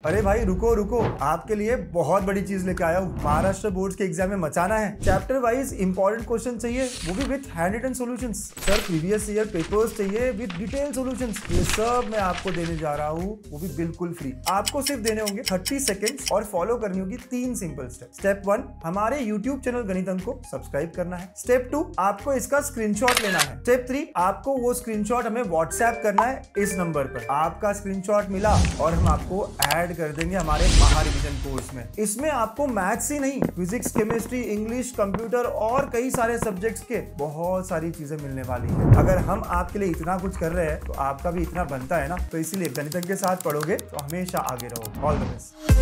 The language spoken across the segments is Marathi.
अरे भाई रुको रुको, आपके लिए बहुत बड़ी चीज लेके आया हूँ। महाराष्ट्र बोर्ड्स के एग्जाम में मचाना है। चैप्टर वाइज इंपॉर्टेंट क्वेश्चन चाहिए, वो भी with hand written solutions. Sir previous year papers चाहिए विद डिटेल सॉल्यूशंस। ये सब मैं आपको देने जा रहा हूँ, वो भी बिल्कुल फ्री। आपको सिर्फ देने होंगे 30 सेकेंड्स और फॉलो करनी होगी 3 सिंपल स्टेप। स्टेप 1, हमारे यूट्यूब चैनल गणित अंक को सब्सक्राइब करना है। स्टेप 2, आपको इसका स्क्रीनशॉट लेना है। स्टेप 3, आपको वो स्क्रीनशॉट हमें व्हाट्सएप करना है इस नंबर पर। आपका स्क्रीनशॉट मिला और हम आपको ऐड कर देंगे हमारे महारिविजन कोर्स में। इसमें आपको मैथ्स ही नहीं, फिजिक्स, केमिस्ट्री, इंग्लिश, कंप्यूटर और कई सारे सब्जेक्ट्स के बहुत सारी चीजें मिलने वाली है। अगर हम आपके लिए इतना कुछ कर रहे हैं तो आपका भी इतना बनता है ना, तो इसीलिए गणित के साथ पढ़ोगे तो हमेशा आगे रहोगे। All the best.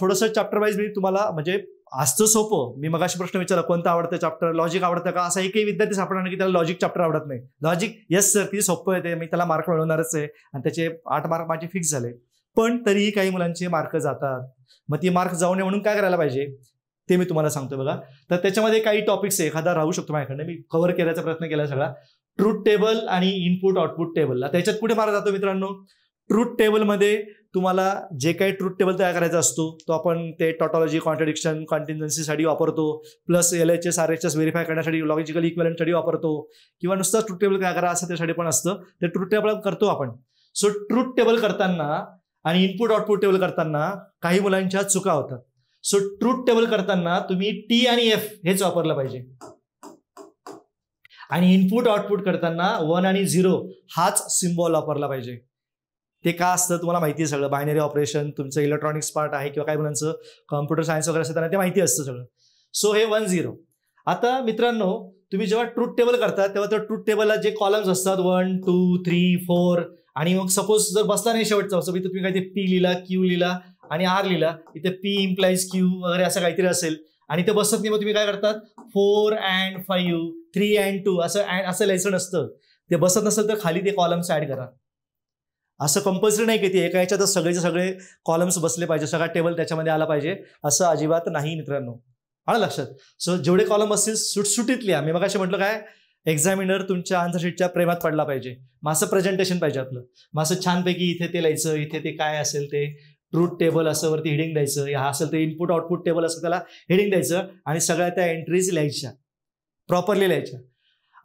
थोडंसं चॅप्टर वाईज मी तुम्हाला म्हणजे असतं सोपं. मी मगाशी प्रश्न विचारला कोणतं आवडतं चॅप्टर, लॉजिक आवडतं का, असा एकही विद्यार्थी सापडणार की त्याला लॉजिक चॅप्टर आवडत नाही. लॉजिक येस सर किती सोपं आहे, ते मी त्याला मार्क मिळवणारच आहे आणि त्याचे 8 मार्क माझे फिक्स झाले. पण तरीही काही मुलांचे मार्क जातात. मग ती मार्क जाऊ नये म्हणून काय करायला पाहिजे ते मी तुम्हाला सांगतो बघा. तर त्याच्यामध्ये काही टॉपिक्स आहे, एखादा राहू शकतो माझ्याकडे, मी कव्हर करायचा प्रयत्न केला सगळा. ट्रूथ टेबल आणि इनपुट आउटपुट टेबल. त्याच्यात कुठे मार्क जातो मित्रांनो, ट्रूथ टेबलमध्ये तुम्हाला जे काही ट्रूथ टेबल तयार करायचा असतो तो आपण ते टॉटॉलॉजी, कॉन्ट्रडिक्शन, कॉन्टिन्जन्सीसाठी वापरतो, प्लस LHS RHS व्हेरीफाय करण्यासाठी लॉजिकल इक्विव्हॅलंटसाठी वापरतो, किंवा नुसतं ट्रूथ टेबल काय करा असं त्यासाठी पण असतं. ते ट्रूथ टेबल करतो आपण. सो ट्रूथ टेबल करताना आणि इनपुट आउटपुट टेबल करताना काही मुलांच्या चुका होतात. सो ट्रूथ टेबल करताना तुम्ही T आणि F हेच वापरलं पाहिजे आणि इनपुट आउटपुट करताना 1 आणि 0 हाच सिम्बॉल वापरला पाहिजे. ते का असतं तुम्हाला माहिती आहे सगळं. बायनरी ऑपरेशन, तुमचं इलेक्ट्रॉनिक्स पार्ट आहे किंवा काही मुलांचं कॉम्प्युटर सायन्स वगैरे असतं त्यांना ते माहिती असतं सगळं. सो हे 1 0. आता मित्रांनो तुम्ही जेव्हा ट्रूथ टेबल करता तेव्हा त्या ट्रूथ टेबलला जे कॉलम्स असतात 1 2 3 4 आणि मग सपोज जर बसला नाही शेवटचा असं तुम्ही काही ते P लिहिला, Q लिहिला आणि R लिहिला, इथे P इम्प्लाइज Q वगैरे असं काहीतरी असेल आणि ते बसत नाही, मग तुम्ही काय करतात 4 and 5 3 and 2 असं लिहायचं नसतं. ते बसत नसेल तर खाली ते कॉलम्स ऍड करा. असं कंपल्सरी नाही की ते एका याच्यातच सगळेचे सगळे कॉलम्स बसले पाहिजे, सगळा टेबल त्याच्यामध्ये आला पाहिजे, असं अजिबात नाही मित्रांनो. आलं लक्षात. सो जेवढे कॉलम असतील सुटसुटीत लिहा. मी मगाशी म्हटलं काय, एक्झामिनर तुमच्या आन्सर शीटच्या प्रेमात पडला पाहिजे. मग असं प्रेझेंटेशन पाहिजे आपलं. मग असं छानपैकी इथे ते लिहायचं, इथे ते काय असेल ते ट्रूथ टेबल असं वरती हेडिंग द्यायचं, हा असेल ते इनपुट आउटपुट टेबल असं त्याला हेडिंग द्यायचं आणि सगळ्या त्या एंट्रीज लिहायच्या, प्रॉपरली लिहायच्या.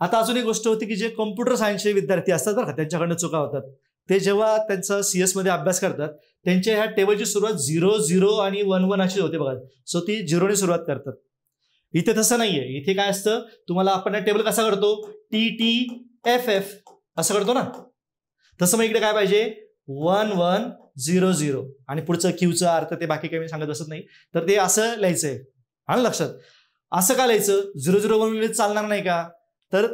आता अजून एक गोष्ट होती की जे कॉम्प्युटर सायन्सचे विद्यार्थी असतात बरं का, त्यांच्याकडनं चुका होतात. ते जेव्हा त्यांचा CS मध्ये अभ्यास करतात त्यांच्या ह्या टेबलची सुरुवात 0 0 आणि 1 1 अशी होते बघा. सो ती 0 ने सुरुवात करतात. इथे तसं नाहीये. इथे काय असतं, तुम्हाला आपण टेबल कसा करतो T T F F असं करतो ना, तसं मग इकडे काय पाहिजे 1 1 0 0 आणि पुढचं Qचा अर्थ ते बाकी काही मी सांगत बसत नाही. तर ते असं लिहायचंय. आलं लक्षात. असं का लिहायचं, 0 0 1 1 चालणार नाही का, तर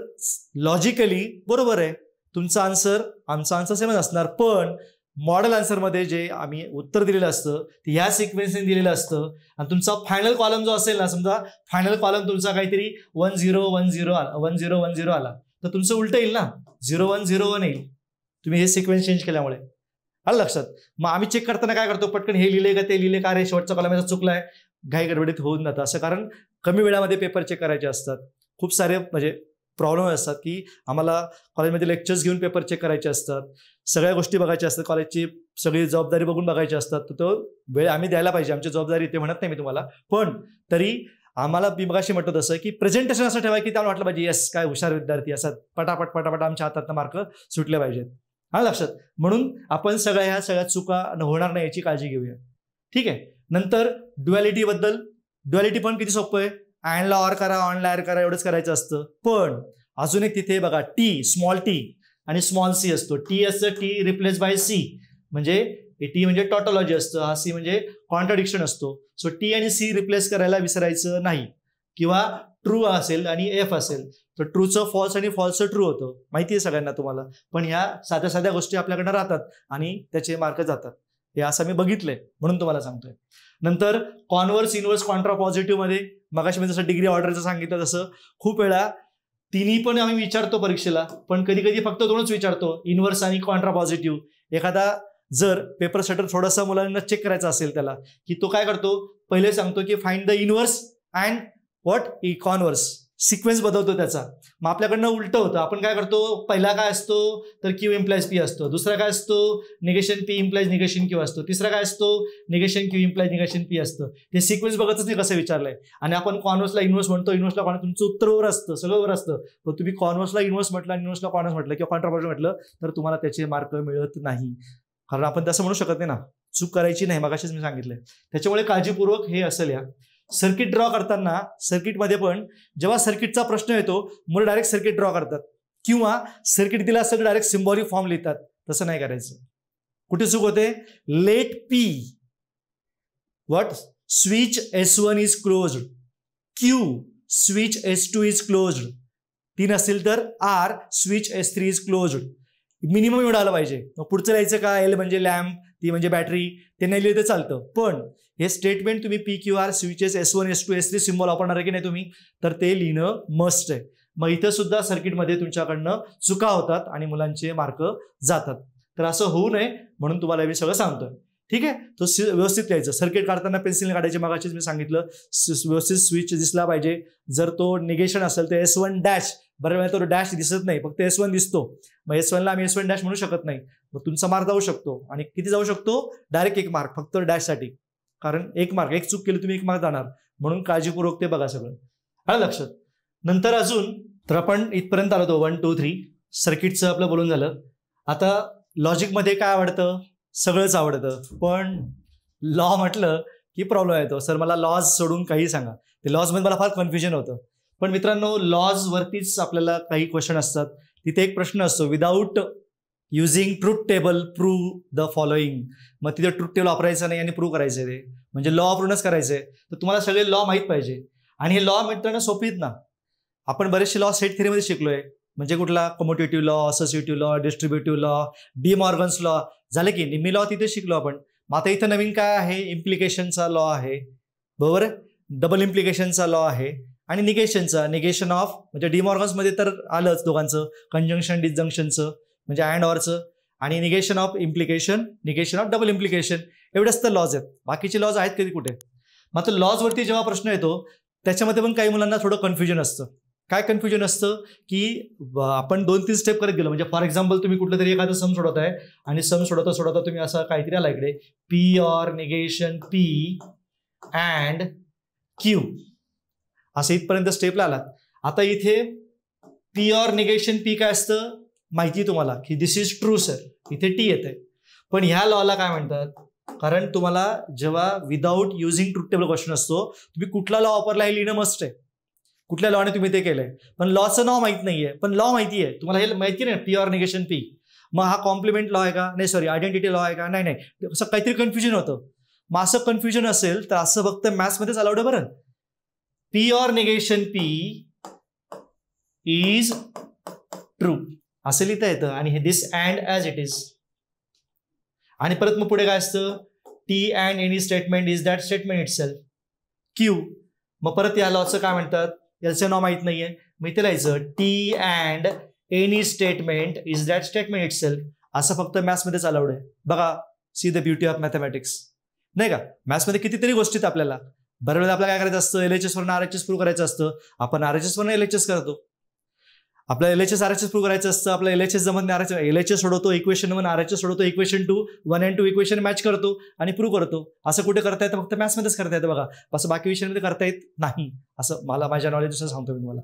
लॉजिकली बरोबर आहे तुमचा आन्सर आमचा आन्सर सेमच असणार, पण मॉडेल आन्सरमध्ये जे आम्ही उत्तर दिलेलं असतं ते ह्या सिक्वेन्सने दिलेलं असतं आणि तुमचा फायनल कॉलम जो असेल ना, समजा फायनल कॉलम तुमचा काहीतरी 1 0 1 0 आला, 1 0 1 0 आला, तर तुमचं उलट येईल ना, 0 1 0 1 येईल तुम्ही हे सिक्वेन्स चेंज केल्यामुळे. आलं लक्षात. मग आम्ही चेक करताना काय करतो, पटकन हे लिहिले का ते लिहिले का, रे शेवटचा कॉलम याचा चुकलाय, घाई गडबडीत होऊन जातं असं. कारण कमी वेळामध्ये पेपर चेक करायचे असतात. खूप सारे म्हणजे प्रॉब्लेम असतात की आम्हाला कॉलेजमध्ये लेक्चर्स घेऊन पेपर चेक करायचे असतात, सगळ्या गोष्टी बघायच्या असतात, कॉलेजची सगळी जबाबदारी बघून बघायची असतात. तर तो वेळ आम्ही द्यायला पाहिजे, आमची जबाबदारी ते म्हणत नाही मी तुम्हाला, पण तरी आम्हाला मी मगाशी म्हटलं तसं की प्रेझेंटेशन असं ठेवा की त्याला वाटलं पाहिजे येस काय हुशार विद्यार्थी असतात, पटापट पटापट आमच्या हातात मार्क सुटले पाहिजेत. हा लक्षात. म्हणून आपण ह्या सगळ्या चुका होणार नाही याची काळजी घेऊया. ठीक आहे. नंतर ड्युअलिटी बद्दल, ड्युअलिटी पण किती सोपं आहे, अँडला ऑर करा, ऑनला ऑर करा, एवढंच करायचं असतं. पण अजून एक तिथे बघा T स्मॉल T आणि स्मॉल C असतो. T असतं T रिप्लेस बाय C, म्हणजे T म्हणजे टॉटॉलॉजी असतं, हा C म्हणजे कॉन्ट्रडिक्शन असतो. सो T आणि C रिप्लेस करायला विसरायचं नाही. किंवा ट्रू असेल आणि F असेल तर ट्रूचं फॉल्स आणि फॉल्सचं ट्रू होतं, माहिती आहे सगळ्यांना तुम्हाला. पण ह्या साध्या साध्या गोष्टी आपल्याकडनं राहतात आणि त्याचे मार्क जातात. हे असं मी बघितलंय म्हणून तुम्हाला सांगतोय. नंतर कॉन्व्हर्स, इनव्हर्स, कॉन्ट्रा पॉझिटिव्ह मध्ये मगाशी मी जसं डिग्री ऑर्डरचं सांगितलं तसं खूप वेळा तिन्ही पण आम्ही विचारतो परीक्षेला, पण कधी कधी फक्त 2च विचारतो, इनव्हर्स आणि कॉन्ट्रा पॉझिटिव्ह. एखादा जर पेपर सेटर थोडासा मुलांना चेक करायचा असेल त्याला, की तो काय करतो, पहिले सांगतो की find the inverse and what converse. Sequence बदलतो त्याचा. मग आपल्याकडनं उलटं होतं. आपण काय करतो, पहिला काय असतो तर क्यू इम्प्लाइज पी असतो, दुसरा काय असतो negation P implies negation Q असतो, तिसरा काय असतो negation Q implies negation P असतं. ते सिक्वेन्स बघतच नाही कसं विचारलंय. आणि आपण कॉन्व्हर्सला इन्व्हर्स म्हणतो, इन्व्हर्सला कॉन्व्हर्स, तुमचं उत्तर वर असतं, सगळं वर असतं. पण तुम्ही कॉन्व्हर्सला इन्व्हर्स म्हटलं आणि इन्व्हर्सला कॉन्व्हर्स म्हटलं किंवा कॉन्ट्रापोजिट म्हटलं तर तुम्हाला त्याचे मार्क मिळत नाही. कारण आपण तसं म्हणू शकत नाही ना, चूक करायची नाही, मगाशीच मी सांगितलंय. त्याच्यामुळे काळजीपूर्वक हे असेल. या सर्किट ड्रॉ करताना सर्किटमध्ये पण जेव्हा सर्किटचा प्रश्न येतो मुलं डायरेक्ट सर्किट ड्रॉ करतात किंवा सर्किट दिला असतं डायरेक्ट सिम्बॉलिक फॉर्म लिहितात. तसं नाही करायचं. कुठे चूक होते, let P what switch S1 is closed, Q switch S2 is closed, 3 असतील तर R switch S3 is closed. Minimum एवढं आलं पाहिजे. मग पुढचं लिहायचं का, L म्हणजे लॅम्प, ती म्हणजे बॅटरी, ते नाही लिहिलं तर चालतं. पण हे स्टेटमेंट तुम्ही PQR switches S1 S2 S3 symbol वापरणार आहे की नाही तुम्ही, तर ते लिहिणं मस्ट आहे. मग इथं सुद्धा सर्किटमध्ये तुमच्याकडनं चुका होतात आणि मुलांचे मार्क जातात. तर असं होऊ नये म्हणून तुम्हाला मी सगळं सांगतोय. ठीक आहे, तो व्यवस्थित लिहायचं. सर्किट काढताना पेन्सिलने काढायचे, मगाशीच मी सांगितलं. व्यवस्थित स्विच दिसला पाहिजे. जर तो निगेशन असेल तर S1 डॅश, बरं वेळा तो डॅश दिसत नाही, फक्त S1 दिसतो. मग S1ला आम्ही S1 डॅश म्हणू शकत नाही. मग तुमचा मार्क जाऊ शकतो. आणि किती जाऊ शकतो, डायरेक्ट 1 मार्क फक्त डॅशसाठी. कारण 1 मार्क, 1 चूक केली तुम्ही 1 मार्क जाणार. म्हणून काळजीपूर्वक ते बघा सगळं. आलं लक्षात. नंतर अजून तर आपण इथपर्यंत आलो, 1 2 3 सर्किटचं आपलं बोलून झालं. आता लॉजिकमध्ये काय आवडतं, सगळंच आवडतं. पण लॉ म्हटलं की प्रॉब्लेम येतो. सर मला लॉज सोडून काही सांगा. ते लॉजमध्ये मला फार कन्फ्युजन होतं. पण मित्रांनो, लॉजवरतीच आपल्याला काही क्वेश्चन असतात. तिथे एक प्रश्न असतो, without using truth table prove the following. मग तिथे ट्रूथ टेबल वापरायचं नाही आणि प्रूव्ह करायचं आहे. ते म्हणजे लॉ वापरूनच करायचं आहे. तर तुम्हाला सगळे लॉ माहीत पाहिजे. आणि हे लॉ मित्रांनो सोपीत ना. आपण बरेचसे लॉ सेट थिअरीमध्ये शिकलोय. म्हणजे कुठला, commutative law, associative law, distributive law, D Morgan's law झाले की निम्मी लॉ तिथे शिकलो आपण. मग आता इथं नवीन काय आहे, इम्प्लिकेशनचा लॉ आहे, बरोबर, डबल इम्प्लिकेशनचा लॉ आहे आणि निगेशनचा, निगेशन ऑफ म्हणजे डी मॉर्गन्समध्ये तर आलंच दोघांचं, कंजंक्शन डिस्जंक्शनचं म्हणजे अँड ऑरचं, आणि negation of implication, negation of double implication. एवढंच तर लॉज आहेत. बाकीचे लॉज आहेत कधी कुठे. मात्र लॉजवरती जेव्हा प्रश्न येतो त्याच्यामध्ये पण काही मुलांना थोडं कन्फ्युजन असतं. काय कन्फ्युजन असतं की आपण 2-3 स्टेप करत गेलो. म्हणजे फॉर एक्झाम्पल तुम्ही कुठलं तरी एखादं सम सोडवत आहे आणि सम सोडवता सोडवता तुम्ही असं काहीतरी आला इकडे, P or negation P and Q, असं इथपर्यंत स्टेपला आलात. आता इथे पी ऑर निगेशन पी काय असतं माहिती तुम्हाला की दिस इज ट्रू सर, इथे टी येते. पण ह्या लॉला काय म्हणतात, कारण तुम्हाला जेव्हा without using truth table question असतो, तुम्ही कुठला लॉ वापरला हे लिहिणं मस्ट आहे. कुठल्या लॉने तुम्ही ते केलंय. पण लॉचं नाव माहित नाहीये, पण लॉ माहिती आहे तुम्हाला. हे माहिती नाही पी ऑर निगेशन पी, मग हा कॉम्प्लिमेंट लॉ आहे का, नाही सॉरी आयडेंटिटी लॉ आहे का, नाही असं काहीतरी कन्फ्युजन होतं. मग असं कन्फ्युजन असेल तर असं फक्त मॅथ्समध्येच अलाउड आहे बरं. P or negation P is true असं लिहिता येतं आणि हे दिस अँड ॲज इट इज. आणि परत मग पुढे काय असतं, T and any statement is that statement itself. Q, मग परत या लॉचं काय म्हणतात, याचं नाव माहित नाहीये, मग इथे लिहायचं T and any statement is that statement itself. असं फक्त मॅथ्समध्येच अलाउड आहे. बघा, see the beauty of mathematics, नाही का. मॅथ्समध्ये कितीतरी गोष्टीत आपल्याला बऱ्याच वेळेला आपल्याला काय करायचं असतं, LHS वरून RHS प्रूव्ह करायचं असतं. आपण RHS वरून LHS करतो. आपल्याला LHS RHS प्रूव्ह करायचं असतं. आपला LHS जमत नाही, LHS सोडवतो इक्वेशन 1, RHS सोडवतो इक्वेशन 2, 1 and 2 इक्वेशन मॅच करतो आणि प्रूव्ह करतो. असं कुठे करता येतं, फक्त मॅथ्समध्येच करता येतं बघा. असं बाकी विषयांमध्ये करता येत नाही. असं मला माझ्या नॉलेजनुसार सांगतो मी तुम्हाला.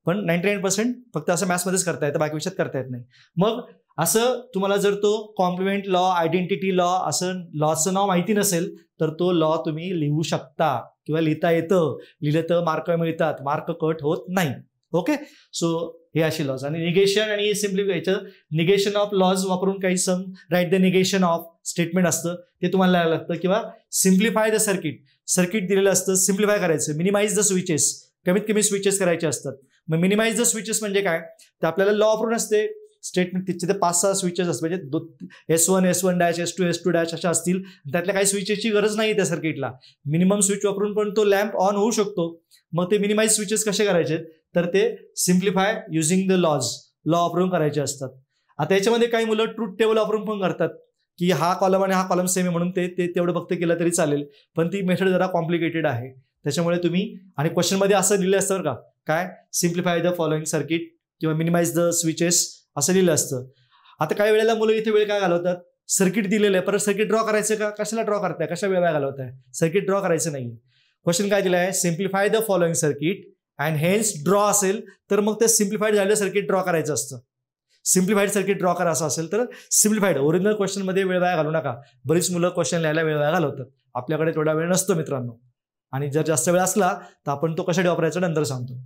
पण 99% फक्त असं मॅथ्समध्येच करता येतं, बाकी विषयात करता येत नाही. मग असं तुम्हाला जर तो कॉम्प्लिमेंट लॉ, आयडेंटिटी लॉ, असं लॉचं नाव माहिती नसेल तर तो लॉ तुम्ही लिहू शकता किंवा लिहिता येतं. लिहिलं तर मार्क मिळतात, मार्क कट होत नाही. ओके, सो हे अशी लॉज. आणि निगेशन आणि सिम्प्लिफायचं, निगेशन ऑफ लॉज वापरून काही sum write the negation of statement असतं ते तुम्हाला लिहायला लागतं. किंवा सिम्प्लिफाय द सर्किट, सर्किट दिलेलं असतं, सिम्प्लिफाय करायचं. मिनिमाइज द स्विचेस, कमीत कमी स्विचेस करायचे असतात. मग मिनिमाइज द स्विचेस म्हणजे काय, तर आपल्याला लॉ वापरून असते स्टेटमेंट. तिथे 5-6 स्विचेस असतात, म्हणजे S1 डॅश, S2 डॅश अशा असतील. त्यातल्या काही स्विचेसची गरज नाही त्या सर्किटला. मिनिमम स्विच वापरून पण तो लॅम्प ऑन होऊ शकतो. मग ते मिनिमाइज स्विचेस कसे करायचे, तर ते सिम्प्लिफाय युझिंग द लॉ वापरून करायचे असतात. आता याच्यामध्ये काही मुलं ट्रूथ टेबल वापरून पण करतात की हा कॉलम आणि हा कॉलम सेम आहे म्हणून ते तेवढं फक्त केलं तरी चालेल. पण ती मेथड जरा कॉम्प्लिकेटेड आहे. त्याच्यामुळे तुम्ही, आणि क्वेश्चनमध्ये असं लिहिलं असतं बरं का, काय सिम्प्लिफाय द फॉलोइंग सर्किट किंवा मिनिमाइज द स्विचेस असं लिहिलं असतं. आता काही वेळेला मुलं इथे वेळ काय घालवतात, सर्किट दिलेलं आहे परत सर्किट ड्रॉ करायचं का, कशाला ड्रॉ करताय, कशा वेळ घालवताय, सर्किट ड्रॉ करायचं नाही. क्वेश्चन काय दिलं आहे, simplify the following circuit and hence draw असेल तर मग ते सिम्प्लिफाईड झालेलं सर्किट ड्रॉ करायचं असतं. सिम्प्लिफाईड सर्किट ड्रॉ करा असं असेल तर सिम्प्लिफाईड. ओरिजिनल क्वेश्चनमध्ये वेळ वाया घालू नका. बरीच मुलं क्वेश्चन लिहायला वेळ वाया घालवतात. आपल्याकडे थोडा वेळ नसतो मित्रांनो, आणि जर जास्त वेळ असला तर आपण तो कशासाठी वापरायचा नंतर सांगतो.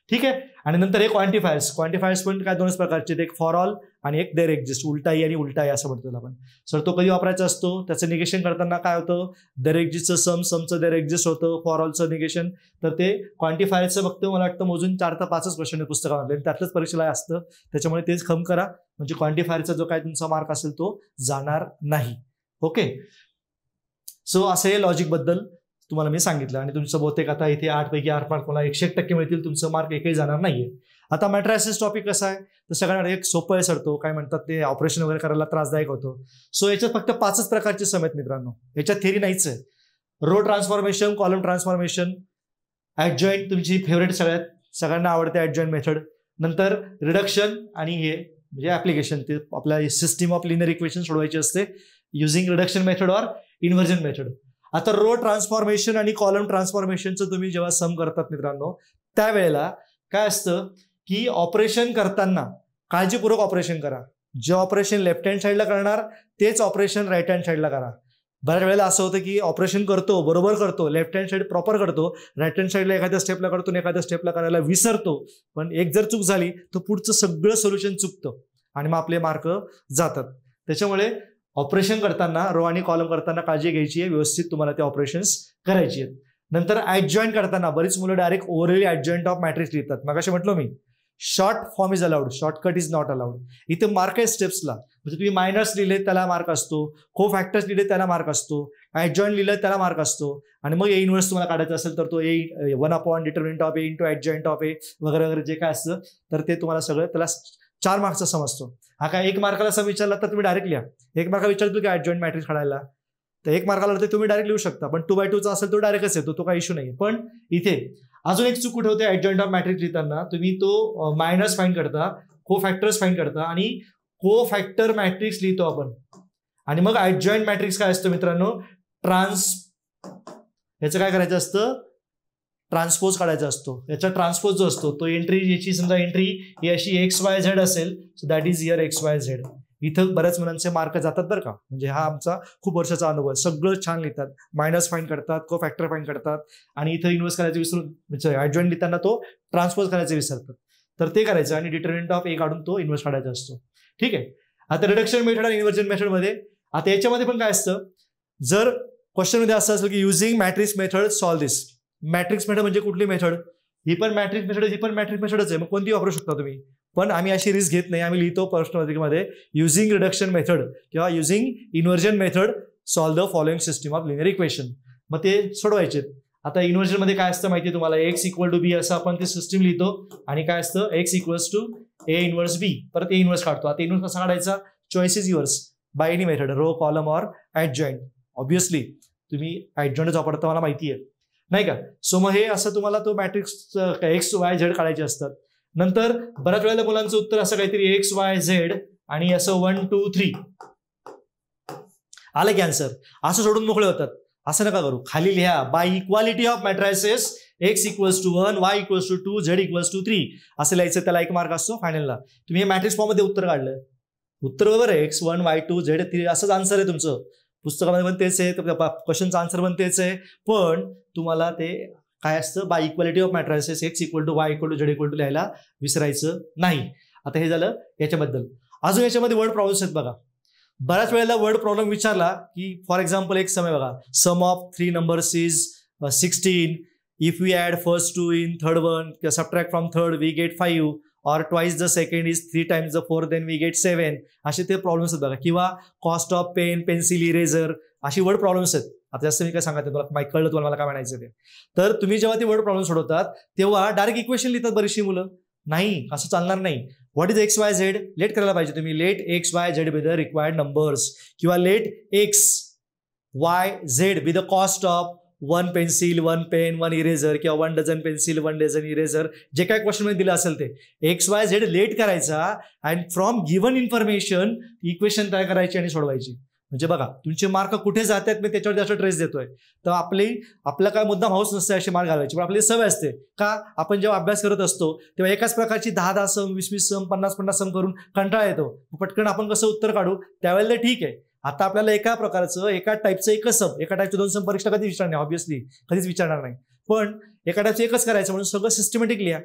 ठीक आहे. आणि नंतर हे क्वांटिफायर्स पण काय दोनच प्रकारचे, एक फॉर ऑल आणि एक देअर एक्झिस्ट, उलटाई आणि उलटाई असं म्हणतो आपण. सर तो कधी वापरायचा असतो, त्याचं निगेशन करताना काय होतं, देअर एक्झिस्टचं समचं देअर एक्झिस्ट होतं, फॉर ऑलचं निगेशन. तर ते क्वांटिफायरचं फक्त मला वाटतं मोजून 4 ते 5 क्वेश्चन पुस्तकामध्ये, त्यातलंच परीक्षेला असतं. त्याच्यामुळे तेच खम करा, म्हणजे क्वांटिफायरचा जो काय तुमचा मार्क असेल तो जाणार नाही. ओके. सो असं हे लॉजिक बद्दल तुम्हाला मी सांगितलं. आणि तुमचं बहुतेक आता इथे 8 पैकी 8 मार्क मला 101% मिळतील, तुमचं मार्क एकही जाणार नाहीये. आता मॅट्रायसिस टॉपिक कसा आहे तर सगळ्यांना एक सोपं आहे सर, तो काय म्हणतात ते ऑपरेशन वगैरे करायला त्रासदायक होतो. सो याच्यात फक्त 5च प्रकारचे सम आहेत मित्रांनो, याच्यात थेरी नाहीच आहे. Row transformation, column transformation, adjoint तुमची फेवरेट सगळ्यांना आवडते ऍडजॉईंट मेथड. नंतर रिडक्शन आणि हे म्हणजे ऍप्लिकेशन, ते आपल्या सिस्टीम ऑफ लिनियर इक्वेशन सोडवायची असते using reduction method or inversion method. आता रो ट्रान्सफॉर्मेशन आणि कॉलम ट्रान्सफॉर्मेशनचं तुम्ही जेव्हा सम करतात मित्रांनो, त्यावेळेला काय असतं की ऑपरेशन करताना काळजीपूर्वक ऑपरेशन करा. जे ऑपरेशन लेफ्ट हँड साईडला करणार तेच ऑपरेशन राईट हँड साईडला करा. बऱ्याच वेळेला असं होतं की ऑपरेशन करतो, बरोबर करतो, लेफ्ट हँड साईड प्रॉपर करतो, राईट हँड साईडला एखाद्या स्टेपला करतो आणि एखाद्या स्टेपला करायला विसरतो. पण एक जर चूक झाली तर पुढचं सगळं सोल्युशन चुकतं आणि मग आपले मार्क जातात. त्याच्यामुळे ऑपरेशन करताना, रो आणि कॉलम करताना काळजी घ्यायची आहे, व्यवस्थित तुम्हाला ते ऑपरेशन्स करायची आहेत. नंतर ऍडजॉईंट करताना बरीच मुलं direct overly adjoint of matrix लिहितात. मगाशी म्हटलं मी short form is allowed, shortcut is not allowed. इथे मार्क आहे स्टेप्सला, म्हणजे तुम्ही मायनस लिहिले त्याला मार्क असतो, को फॅक्टर्स लिहिले त्याला मार्क असतो, ऍडजॉईंट लिहिलं त्याला मार्क असतो. आणि मग ए इन्व्हर्स तुम्हाला काढायचं असेल तर तो A 1 determinant of A into adjoint of A वगैरे वगैरे जे काय असतं तर ते तुम्हाला सगळं त्याला 4 मार्क्सचा सम असतो. हा काय 1 मार्काला सम विचारला तर तुम्ही डायरेक्ट लिहा. 1 मार्काला विचारतो की ऍडजॉईंट मॅट्रिक्स काढायला तर 1 मार्काला तर तुम्ही डायरेक्ट लिहू शकता, पण 2/2चा असेल तो डायरेक्टच येतो, तो काही इश्यू नाही. पण इथे अजून एक चूक कुठे होते, ऍडजॉईंट ऑफ मॅट्रिक्स लिहिताना तुम्ही तो मायनस फाइंड करता, को फॅक्टर्स फाइंड करता आणि को फॅक्टर मॅट्रिक्स लिहितो आपण. आणि मग ऍडजॉईंट मॅट्रिक्स काय असतं मित्रांनो, याचं काय करायचं असतं, ट्रान्सपोज काढायचा असतो. याचा ट्रान्सपोज जो असतो तो एंट्री, याची समजा एंट्री ही अशी XYZ असेल, so that is here XYZ. इथं बऱ्याच मुलांचे मार्क जातात बरं का, म्हणजे हा आमचा खूप वर्षाचा अनुभव आहे. सगळं छान लिहितात, मायनस फाइंड करतात, को फॅक्टर फाइंड करतात आणि इथं इन्व्हर्स करायचं विसरून, म्हणजे ऍडजॉईंट लिहिताना तो ट्रान्सपोज करायचं विसरतात. तर ते करायचं आणि डिटर्मिनंट ऑफ ए काढून तो इन्व्हर्स काढायचा असतो. ठीक आहे. आता रिडक्शन मेथड आणि इन्व्हर्जन मेथडमध्ये आता याच्यामध्ये पण काय असतं, जर क्वेश्चनमध्ये असं असेल की युझिंग मॅट्रिक्स मेथड सॉल्व दिस. मॅट्रिक्स मेथड म्हणजे कुठली मेथड, ही पण मॅट्रिक्स मेथड, ही पण मॅट्रिक्स मेथडच आहे, मग कोणती वापरू शकता तुम्ही. पण आम्ही अशी रिस्क घेत नाही, आम्ही लिहितो प्रश्नपत्रिकेमध्ये युझिंग रिडक्शन मेथड किंवा using inversion method solve the following system of linear equation. मग ते सोडवायचे. आता इन्व्हर्जन मध्ये काय असतं माहिती तुम्हाला, x इक्वल टू बी असं आपण ते सिस्टीम लिहितो आणि काय असतं x equals to A inverse B, परत ए इन्व्हर्स काढतो. आता इन्व्हर्स कसा काढायचा, choice is yours by any method, row column or adjoint. Obviously तुम्ही ऍडजॉईंटच वापरता मला माहिती आहे नाही का. सो मग हे असं तुम्हाला तो मॅट्रिक्स XYZ काढायचे असतात. नंतर बऱ्याच वेळेला मुलांचं उत्तर असं काहीतरी XYZ आणि असं 1 2 3 आलं की आन्सर, असं सोडून मोकळे होतात. असं नका करू, खाली लिहा by equality of matrices x equals to 1, y equals to 2, z equals to 3 असं लिहायचं, त्याला 1 मार्क असतो फायनलला. तुम्ही हे मॅट्रिक्स फॉर्म मध्ये उत्तर काढलं, उत्तर बरोबर आहे, x1 y2 z3 असंच आन्सर आहे तुमचं. पुस्तकामध्ये पण तेच आहे, क्वेश्चनचं आन्सर पण तेच आहे, पण तुम्हाला ते काय असतं by equality of matrices x equal to y equal to z equal to लिहायला विसरायचं नाही. आता हे झालं याच्याबद्दल. अजून याच्यामध्ये वर्ड प्रॉब्लेम्स आहेत बघा. बऱ्याच वेळेला वर्ड प्रॉब्लेम विचारला की फॉर एक्झाम्पल एक सम आहे बघा, sum of 3 numbers is 16, if we add first 2 in third 1, subtract from third we get 5, और twice the second is 3 times the fourth then we get 7. असे ते प्रॉब्लेम्स आहेत बघा. किंवा cost of pen, pencil, eraser अशी वर्ड प्रॉब्लेम्स आहेत. आता जास्त मी काय सांगते तुला, माहिती कळलं तुम्हाला मला काय म्हणायचं ते. तर तुम्ही जेव्हा ते वर्ड प्रॉब्लेम सोडवतात तेव्हा डायरेक्ट इक्वेशन लिहितात बरीचशी मुलं. नाही, असं चालणार नाही. व्हॉट इज XYZ लेट करायला पाहिजे तुम्ही, let XYZ be the required numbers, किंवा let XYZ be the cost of 1 pencil 1 pen 1 eraser किंवा 1 डझन पेन्सिल 1 डझन इरेझर जे काय क्वेश्चन मध्ये दिलं असेल ते XYZ लेट करायचा and from given information equation तयार करायची आणि सोडवायची. म्हणजे बघा तुमचे मार्क कुठे जात आहेत मी त्याच्यावर जास्त ट्रेस देतोय. तर आपला काय मुद्दा हाऊस नसते असे मार्क घालवायचे, पण आपली सवय असते का आपण जेव्हा अभ्यास करत असतो तेव्हा एकाच प्रकारची 10 सम 20 सम 50 सम करून कंटाळा येतो. पटकन आपण कसं उत्तर काढू त्यावेळेला ठीक आहे. आता आपल्याला एका प्रकारचं एका टाईपचं एकच सम, एका टाईपचे 2 सम परीक्षा कधीच विचारणार नाही, ऑब्व्हियसली कधीच विचारणार नाही, पण एका टाईपचं एकच करायचं म्हणून सगळं सिस्टमॅटिक लिहा.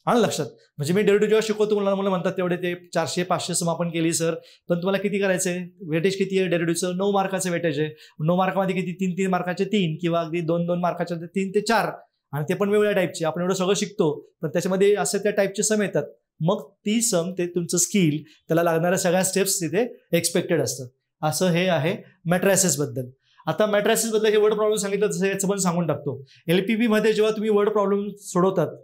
आणि लक्षात म्हणजे मी डेरिव्हेटिव्ह जेव्हा शिकवतो मला म्हणतात तेवढे ते 400-500 सम आपण केली सर, पण तुम्हाला किती करायचंय, वेटेज किती आहे डेरिव्हेटिव्हचं, 9 मार्काचं वेटेज आहे. 9 मार्कामध्ये किती 3 मार्काचे 3 किंवा अगदी 2 मार्काचे 3 ते 4 आणि ते पण वेगवेगळ्या टाईपचे. आपण एवढं सगळं शिकतो पण त्याच्यामध्ये असे त्या टाईपचे सम येतात. मग ती सम ते तुमचं स्किल त्याला लागणाऱ्या सगळ्या स्टेप्स तिथे एक्सपेक्टेड असतात. असं हे आहे मॅट्रायसिस बद्दल. आता मॅट्रायसिस बद्दल हे वर्ड प्रॉब्लेम सांगितलं तसं याचं पण सांगून टाकतो. LPP मध्ये जेव्हा तुम्ही वर्ड प्रॉब्लेम सोडवतात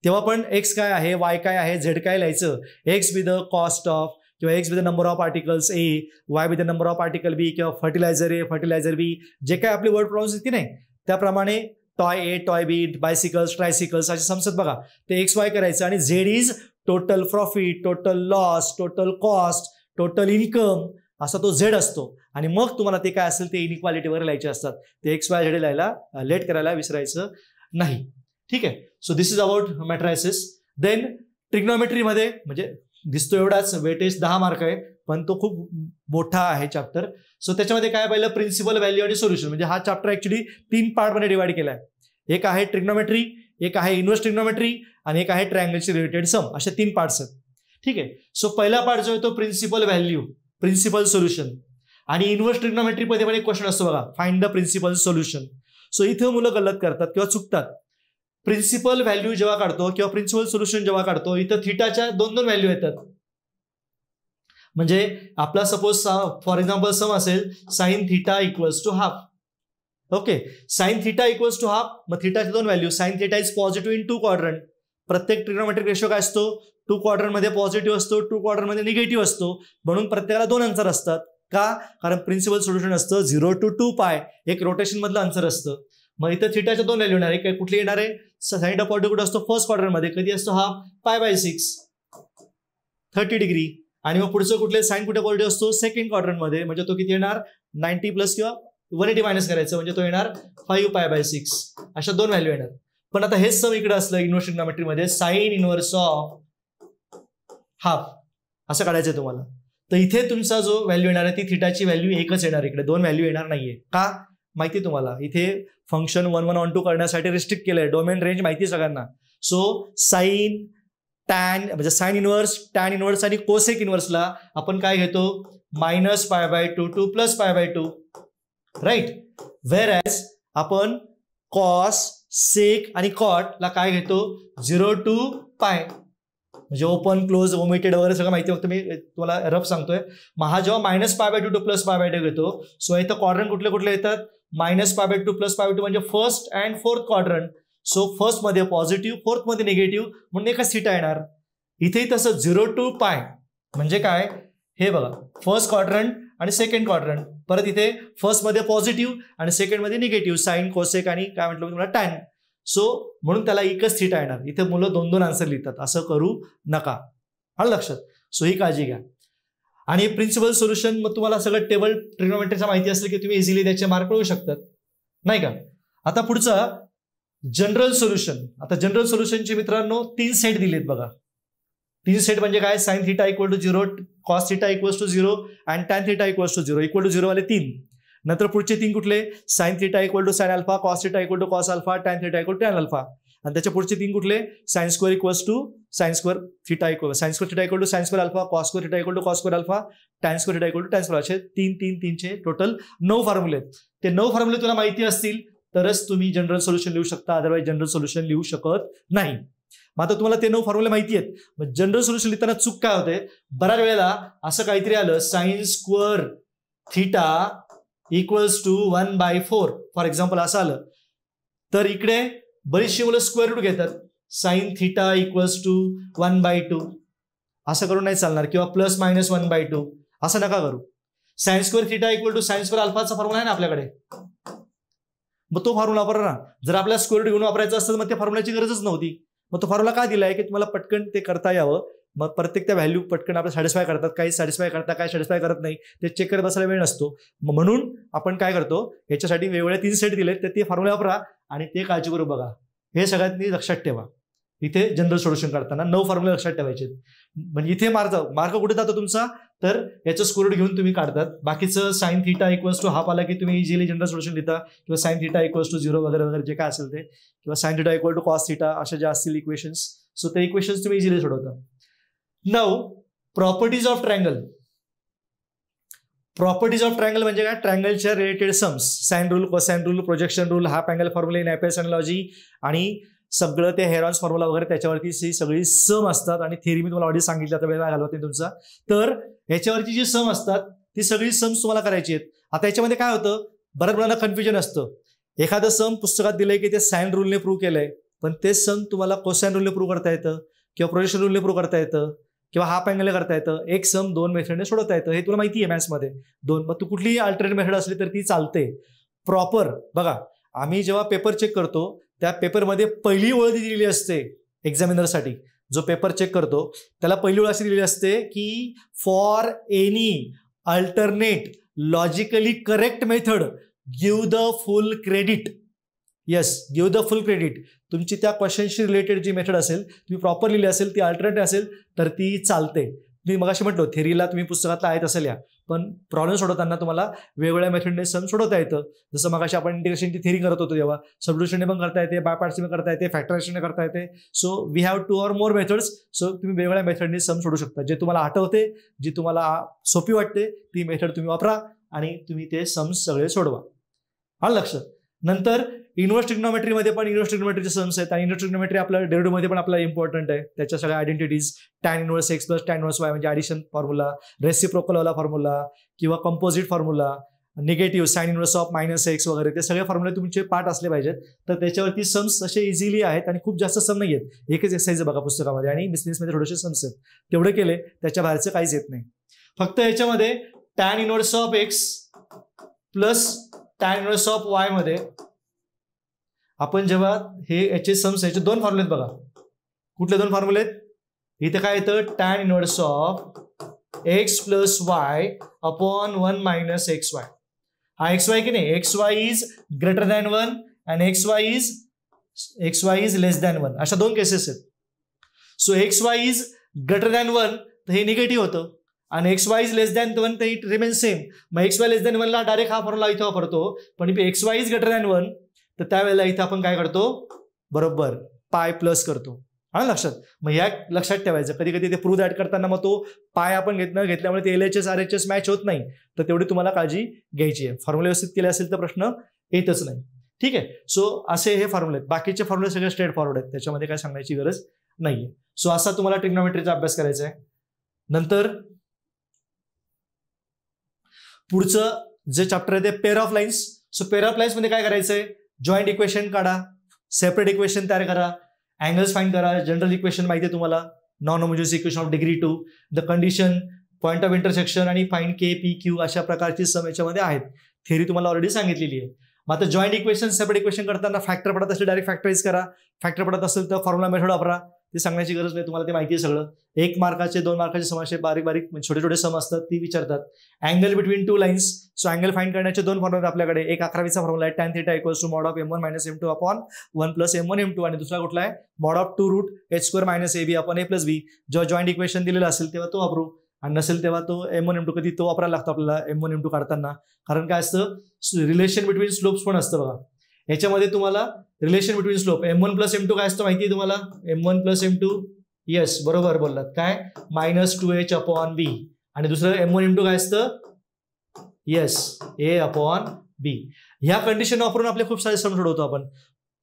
तेव्हा पण एक्स काय आहे, वाय काय आहे, झेड काय लिहायचं. X with the cost of किंवा X with the number of articles A, Y with the number of article B किंवा फर्टिलायझर ए फर्टिलायझर बी, जे काय आपले वर्ड प्रॉब्लेम्स आहेत की नाही त्याप्रमाणे टॉय ए टॉय बी बायसिकल्स ट्रायसिकल्स असे समजत बघा ते एक्स वाय करायचं. आणि Z is total profit total loss total cost total income असा तो झेड असतो. आणि मग तुम्हाला ते काय असेल ते इनइक्वालिटी वगैरे लिहायचे असतात. ते एक्स वाय झेड लिहायला लेट करायला विसरायचं नाही. ठीक आहे. So this is about matrices. Then ट्रिग्नोमेट्रीमध्ये म्हणजे दिसतो एवढाच वेटेज 10 मार्क आहे पण तो खूप मोठा आहे चॅप्टर. सो त्याच्यामध्ये काय पाहिलं प्रिन्सिपल व्हॅल्यू आणि सोल्युशन. म्हणजे हा चॅप्टर ऍक्च्युली 3 पार्टमध्ये डिवाइड केला आहे. एक आहे ट्रिग्नोमेट्री, एक आहे इन्व्हर्स ट्रिग्नोमेट्री आणि एक आहे ट्रायंगलची रिलेटेड सम, असे 3 पार्ट्स आहेत. ठीक आहे. सो पहिला पार्ट जो आहे तो प्रिन्सिपल व्हॅल्यू प्रिन्सिपल सोल्युशन. आणि इन्व्हर्स ट्रिग्नोमेट्रीमध्ये पण एक क्वेश्चन असतो बघा find the principal solution. So इथं मुलं गलत करतात किंवा चुकतात. प्रिन्सिपल व्हॅल्यू जेव्हा काढतो किंवा प्रिन्सिपल सोल्युशन जेव्हा काढतो इथं थिटाच्या 2 व्हॅल्यू येतात. म्हणजे आपला सपोज फॉर एक्झाम्पल सम असेल sine theta equals to half. Okay, sine theta equals to half. मग थिटाच्या 2 value. Sine theta is positive in 2 quadrant. प्रत्येक ट्रिग्नोमेट्रिक रेशो काय असतो 2 क्वाड्रंटमध्ये पॉझिटिव्ह असतो 2 क्वाड्रंटमध्ये निगेटिव्ह असतो. म्हणून प्रत्येकाला 2 आन्सर असतात. का? कारण प्रिन्सिपल सोल्युशन असतं 0 to 2 पाय, एक रोटेशन मधलं आन्सर असतं. मग इथं थिटाच्या 2 व्हॅल्यू येणार आहे. कुठली येणार आहे साइन थिटा पॉझिटिव्ह कुठे असतो फर्स्ट क्वाड्रंटमध्ये, कधी असतो हाफ π/6 30 डिग्री. आणि मग पुढचं कुठले साइन कुठे पॉझिटिव्ह असतो सेकंड क्वाड्रंटमध्ये, म्हणजे तो किती येणार 90 प्लस किंवा 180 मायनस करायचं म्हणजे तो येणार 5 π/6. अशा 2 व्हॅल्यू येणार. पण आता हेच सम इकडे असलं इन्व्हर्स ट्रिग्नोमेट्रीमध्ये साइन इन्व्हर्स ऑफ हाफ असं काढायचं तुम्हाला. तर इथे तुमचा जो व्हॅल्यू येणार आहे ती थिटाची व्हॅल्यू एकच येणार, इकडे 2 व्हॅल्यू येणार नाहीये. का माहिती तुम्हाला इथे फंक्शन 1 1 on 2 करण्यासाठी रिस्ट्रिक्ट केलंय. डोमेन रेंज माहिती सगळ्यांना. सो साइन टॅन म्हणजे साइन इन्व्हर्स टॅन इन्व्हर्स आणि कोसेक इन्व्हर्सला आपण काय घेतो -π/2 to +π/2 राईट. वेअर ॲज आपण कॉस सेक आणि कॉट ला काय घेतो 0 to π. म्हणजे ओपन क्लोज ओमिटेड वगैरे सगळं माहिती फक्त मी तुम्हाला रफ सांगतोय. मग हा जेव्हा -π/2 to +π/2 घेतो सो इथं क्वाड्रंट कुठले कुठले येतात -π/2 to +π/2 म्हणजे first and fourth quadrant. So first मध्ये पॉझिटिव्ह फोर्थ मध्ये निगेटिव्ह म्हणून एकच थिटा येणार. इथेही तसं 0 to π म्हणजे काय हे बघा फर्स्ट क्वाड्रंट आणि सेकंड क्वाड्रंट. परत इथे फर्स्ट मध्ये पॉझिटिव्ह आणि सेकंड मध्ये निगेटिव्ह साइन कोसेक आणि काय म्हटलं तुम्हाला टॅन. सो म्हणून त्याला एकच थिटा येणार. इथे मुलं 2 आन्सर लिहितात, असं करू नका. आलं लक्षात. सो ही काळजी घ्या. आणि प्रिन्सिपल सोल्युशन मग तुम्हाला सगळं टेबल ट्रिग्नोमेट्रीचा माहिती असेल की तुम्ही इझिली त्याचे मार्क मिळवू शकतात नाही का. आता पुढचा जनरल सोल्युशन. आता जनरल सोल्युशनचे मित्रांनो 3 सेट दिलेत बघा. 3 सेट म्हणजे काय sine theta equal to 0 cos theta equals to 0 and tan theta equals to 0 equal to 0 वाले 3. नंतर पुढचे 3 कुठले sine theta equal to sine alpha cos theta equal to cos alpha tan theta equal to tan alpha. आणि त्याच्या पुढचे 3 कुठले sine square equals to sine square theta equal sine square theta equal to sine square alpha cos square theta equal to cos square alpha tan square theta equal to tan square. असे 3 टोटल 9 फॉर्म्युले. ते 9 फॉर्म्युले तुला माहिती असतील तरच तुम्ही जनरल सोल्युशन लिहू शकता, अदरवाईज जनरल सोल्युशन लिहू शकत नाही. मग आता तुम्हाला ते 9 फॉर्म्युले माहिती आहेत. मग जनरल सोल्युशन लिहिताना चूक काय होते बऱ्याच वेळेला असं काहीतरी आलं sine square theta equals to 1/4 for example असं आलं तर इकडे बरीचशी मुलं स्क्वेअर रूट घेतात साइन थिटा इक्वल्स टू 1/2 असं करून नाही चालणार किंवा ±1/2 असं नका करू. Sine square theta equal to sine square अल्फाचा फॉर्म्युला आहे ना आपल्याकडे मग तो फॉर्म्युला वापरा ना. जर आपल्याला स्क्वेअर रूट घेऊन वापरायचं असतं मग त्या फॉर्म्युलाची गरजच नव्हती. मग तो फॉर्म्युला का दिलाय की तुम्हाला पटकन ते करता यावं. मग प्रत्येक त्या व्हॅल्यू पटकन आपल्याला सॅटिस्फाय करतात, काही सॅटिस्फाय करतात, काही सॅटिस्फाय करत नाही, ते चेक करत बसायला वेळ नसतो. म्हणून आपण काय करतो, याच्यासाठी वेगवेगळे 3 सेट दिलेत, तर ते फॉर्म्युला वापरा आणि ते काळजीपूर्वक बघा. हे सगळ्यांनी लक्षात ठेवा. इथे जनरल सोल्युशन करताना 9 फॉर्म्युला लक्षात ठेवायचे. म्हणजे इथे मार्क कुठे जातो तुमचा, तर याचं स्क्वेअर रूट घेऊन तुम्ही काढतात. बाकीचं sine theta equals to half आला की तुम्ही इझिली जनरल सोल्युशन लिहिता, किंवा साइन थीटा इक्वल्स टू 0 वगैरे वगैरे जे काय असेल ते, किंवा sine theta equal to cos theta अशा ज्या असतील इक्वेशन्स, सो ते इक्वेशन्स तुम्ही इझिली सोडवता. Now properties of triangle. Properties of triangle म्हणजे काय, ट्रायंगलच्या related sums, sine rule, cosine rule, projection rule, half angle formula in Napier's analogy आणि सगळं ते हेरॉन्स फॉर्म्युला वगैरे त्याच्यावरती सगळी सम असतात. आणि थेरी मी तुम्हाला ऑलरेडी सांगितलं, आता वेळ घालवत नाही तुमचा. तर याच्यावरची जी सम असतात ती सगळी सम्स तुम्हाला करायची आहेत. आता याच्यामध्ये काय होतं, बऱ्याच मुलांना कन्फ्युजन असतं. एखादं सम पुस्तकात दिलंय की ते साइन रूलने प्रूव्ह केलंय, पण ते सम तुम्हाला कोसाइन रूलने प्रूव्ह करता येतं, किंवा प्रोजेक्शन रूलने प्रूव्ह करता येतं, किंवा हाफ अँगलने करता येतं. एक सम 2 मेथडने सोडवता येतं, हे तुला माहिती आहे मॅथ्समध्ये 2. मग तू कुठलीही अल्टरनेट मेथड असली तर ती चालते. प्रॉपर बघा, आम्ही जेव्हा पेपर चेक करतो त्या पेपरमध्ये पहिली ओळ दिलेली असते एक्झामिनरसाठी. जो पेपर चेक करतो त्याला पहिली ओळ अशी दिलेली असते की for any alternate logically correct method give the full credit. Yes, give the full credit. तुमची त्या क्वेश्चनशी रिलेटेड जी मेथड असेल, तुम्ही प्रॉपर लिहिली असेल, ती अल्टरनेट असेल तर ती चालते. मी मगाशी म्हटलो थेरीला तुम्ही पुस्तकातला आहेत असेल, या पण प्रॉब्लेम सोडवताना तुम्हाला वेगवेगळ्या मेथडने सम सोडवता येतं. जसं मगाशी आपण इंटिग्रेशनची थेरी करत होतो तेव्हा सबडिव्हिजनने पण करता येते, बाय पार्ट्सने करता येते, फॅक्टरायझेशनने करता येते. So we have 2 or more methods. So तुम्ही वेगवेगळ्या मेथडने सम सोडू शकता. जे तुम्हाला आठवते, जी तुम्हाला सोपी वाटते ती मेथड तुम्ही वापरा आणि तुम्ही ते सम्स सगळे सोडवा. आलं लक्षात. नंतर इन्व्हर्स ट्रिग्नोमेट्रीमध्ये पण इन्व्हर्स ट्रिग्नोमेट्रीचे सम्स आहेत. आणि इन्व्हर्स ट्रिग्नोमेट्री आपल्या डेरिव्हेटिव्हमध्ये पण आपल्याला इम्पॉर्टंट आहे. त्याच्या सगळ्या identities, tan inverse x plus tan inverse y म्हणजे ॲडिशन फॉर्म्युला, रेसिप्रोकलवाला फॉर्म्युला, किंवा composite formula, negative sine inverse of minus x वगैरे, ते सगळे फॉर्म्युले तुमचे पार्ट असले पाहिजेत. तर त्याच्यावरती सम्स असे इझिली आहेत आणि खूप जास्त सम नाही आहेत. एकच एक्सरसाइज बघा पुस्तकामध्ये, आणि मिसलिनियसमध्ये थोडेसे सम्स आहेत. तेवढे केले त्याच्या बाहेरचं काहीच येत नाही. फक्त याच्यामध्ये tan inverse of x plus tan inverse of y मध्ये आपण जेव्हा हे याचे सम्स, याचे 2 फॉर्म्युले आहेत बघा. कुठले 2 फॉर्म्युले आहेत, इथे काय येतं, tan inverse of x plus y upon 1 minus x y. हा एक्स वाय की नाही, x y is greater than 1 आणि x y is less than 1, अशा 2 केसेस आहेत. सो x y is greater than 1 तर हे निगेटिव्ह होतं, आणि x y is less than 1 तर इट रिमेन सेम. मग एक्स वाय लेस दॅन 1 ला डायरेक्ट हा फॉर्म्युला इथे वापरतो. पण x y is greater than 1 तर त्यावेळेला इथे आपण काय करतो, बरोबर पाय प्लस करतो. हा लक्षात. मग ह्या लक्षात ठेवायचं. कधी कधी ते प्रूव्ह दॅट करताना मग तो पाय आपण घेतल्यामुळे ते LHS RHS मॅच होत नाही, तर तेवढी तुम्हाला काळजी घ्यायची आहे. फॉर्म्युला व्यवस्थित केले असेल तर प्रश्न येतच नाही. ठीक आहे. सो असे हे फॉर्म्युले आहेत. बाकीचे फॉर्म्युले सगळे स्ट्रेट फॉरवर्ड आहेत, त्याच्यामध्ये काय सांगण्याची गरज नाहीये. सो असा तुम्हाला ट्रिग्नोमेट्रीचा अभ्यास करायचा आहे. नंतर पुढचं जे चॅप्टर आहे ते pair of lines. So pair of lines मध्ये काय करायचंय, जॉईंट इक्वेशन काढा, सेपरेट इक्वेशन तयार करा, अँगल्स फाइंड करा. जनरल इक्वेशन माहिती आहे तुम्हाला, non homogeneous equation of degree 2, the condition, point of intersection आणि फाइंड के पी क्यू, अशा प्रकारची सम याच्यामध्ये आहेत. थेरी तुम्हाला ऑलरेडी सांगितलेली आहे. मग आता जॉईंट इक्वेशन, सेपरेट इक्वेशन करताना फॅक्टर पडत असेल डायरेक्ट फॅक्टराइज करा, फॅक्टर पडत असेल तर फॉर्म्युला मेथड वापरा. ते सांगण्याची गरज नाही, तुम्हाला ते माहिती आहे सगळं. 1 मार्काचे 2 मार्काचे सम असे बारीक बारीक छोटे छोटे सम असतात, ती विचारतात. Angle between 2 lines. So angle find करण्याचे 2 फॉर्म्युले आपल्याकडे. एक 11वीचा फॉर्म्युला आहे tan theta equals to mod of m1 minus m2 upon 1 plus m1 m2, आणि दुसरा कुठला आहे, mod of 2 root h² minus ab upon a plus b. जेव्हा जॉईंट इक्वेशन दिलेलं असेल तेव्हा तो वापरू, आणि नसेल तेव्हा तो m1 m2, कधी तो वापरायला लागतो आपल्याला m1 m2 काढताना. कारण काय असतं, रिलेशन बिटवीन स्लोप्स पण असतं बघा. याच्यामध्ये तुम्हाला relation between slope m1 plus m2 काय असतं माहिती आहे तुम्हाला, m1 प्लस m2, येस बरोबर बोललात, काय मायनस 2h अपॉन b. आणि दुसरं m1 m2 काय असतं, येस a अपॉन b. ह्या कंडिशन वापरून आपले खूप सारे सम सोडवतो आपण.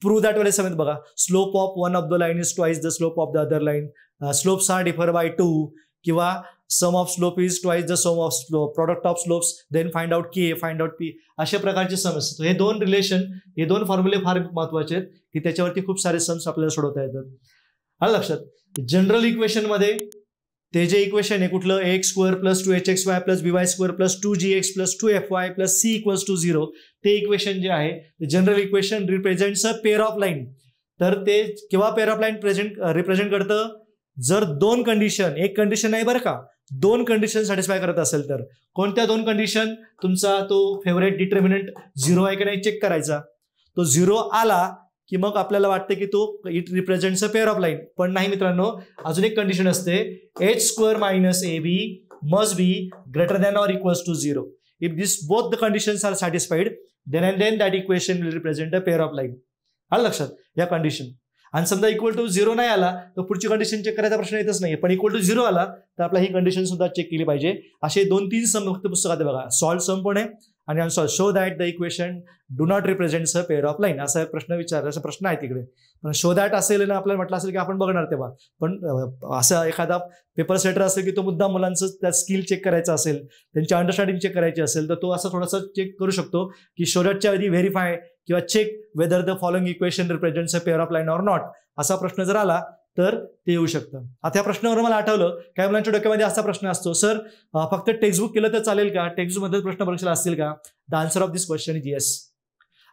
प्रूव्ह दॅट वाले सम बघा. Slope of one of the line is twice the slope of the other line, slopes are differ by 2, किंवा sum of slope is twice the sum of slope, product of slopes, then find out K, find out P, अशा प्रकारचे सम असतात. हे 2 रिलेशन, हे 2 फॉर्म्युले फार महत्वाचे आहेत की त्याच्यावरती खूप सारे सम्स आपल्याला सोडवता येतात. आलं लक्षात. जनरल इक्वेशन मध्ये ते जे इक्वेशन आहे कुठलं x² + 2hxy + by² + 2gx + 2fy + c = 0 ते इक्वेशन जे आहे ते general equation represents a pair of line. तर ते केव्हा पेअर ऑफ लाईन रिप्रेझेंट करतं, जर दोन कंडिशन, एक कंडिशन नाही बरं का, दोन कंडिशन सॅटिस्फाय करत असेल तर. कोणत्या दोन कंडिशन, तुमचा तो फेवरेट डिटर्मिनंट 0 आहे की नाही चेक करायचा. तो 0 आला की मग आपल्याला वाटतं की तो it represents a pair of line. पण नाही मित्रांनो, अजून एक कंडिशन असते, h² - ab must be greater than or equals to 0. If this both the conditions are satisfied, then that equation will represent a pair of line. आलं लक्षात या कंडिशन. आणि समजा =0 नाही आला तर पुढची कंडिशन चेक करायचा प्रश्न येतच नाही. पण =0 आला तर आपला ही कंडिशन सुद्धा चेक केली पाहिजे. असे 2-3 सम फक्त पुस्तकात बघा, सॉल्व सम पण आहे आणि unsolved. Show that the equation do not represents a pair of line असा प्रश्न असा प्रश्न आहे तिकडे. पण शो दॅट असेल ना, आपल्याला म्हटलं असेल की आपण बघणार तेव्हा. पण असं एखादा पेपर सेटर असेल की तो मुद्दा मुलांचं त्या स्किल चेक करायचं असेल, त्यांची अंडरस्टँडिंग चेक करायची असेल तर तो असं थोडासा चेक करू शकतो की शो दॅटच्या आधी व्हेरीफाय किंवा check whether the following equation represents a pair of line or not असा प्रश्न जर आला तर ते येऊ शकतं. आता या प्रश्नावर मला आठवलं, काही मुलांच्या डोक्यामध्ये असा प्रश्न असतो, सर फक्त टेक्स्टबुक केलं तर चालेल का, टेक्स्टबुकमध्ये प्रश्न परीक्षेला असतील का. The answer of this question is yes.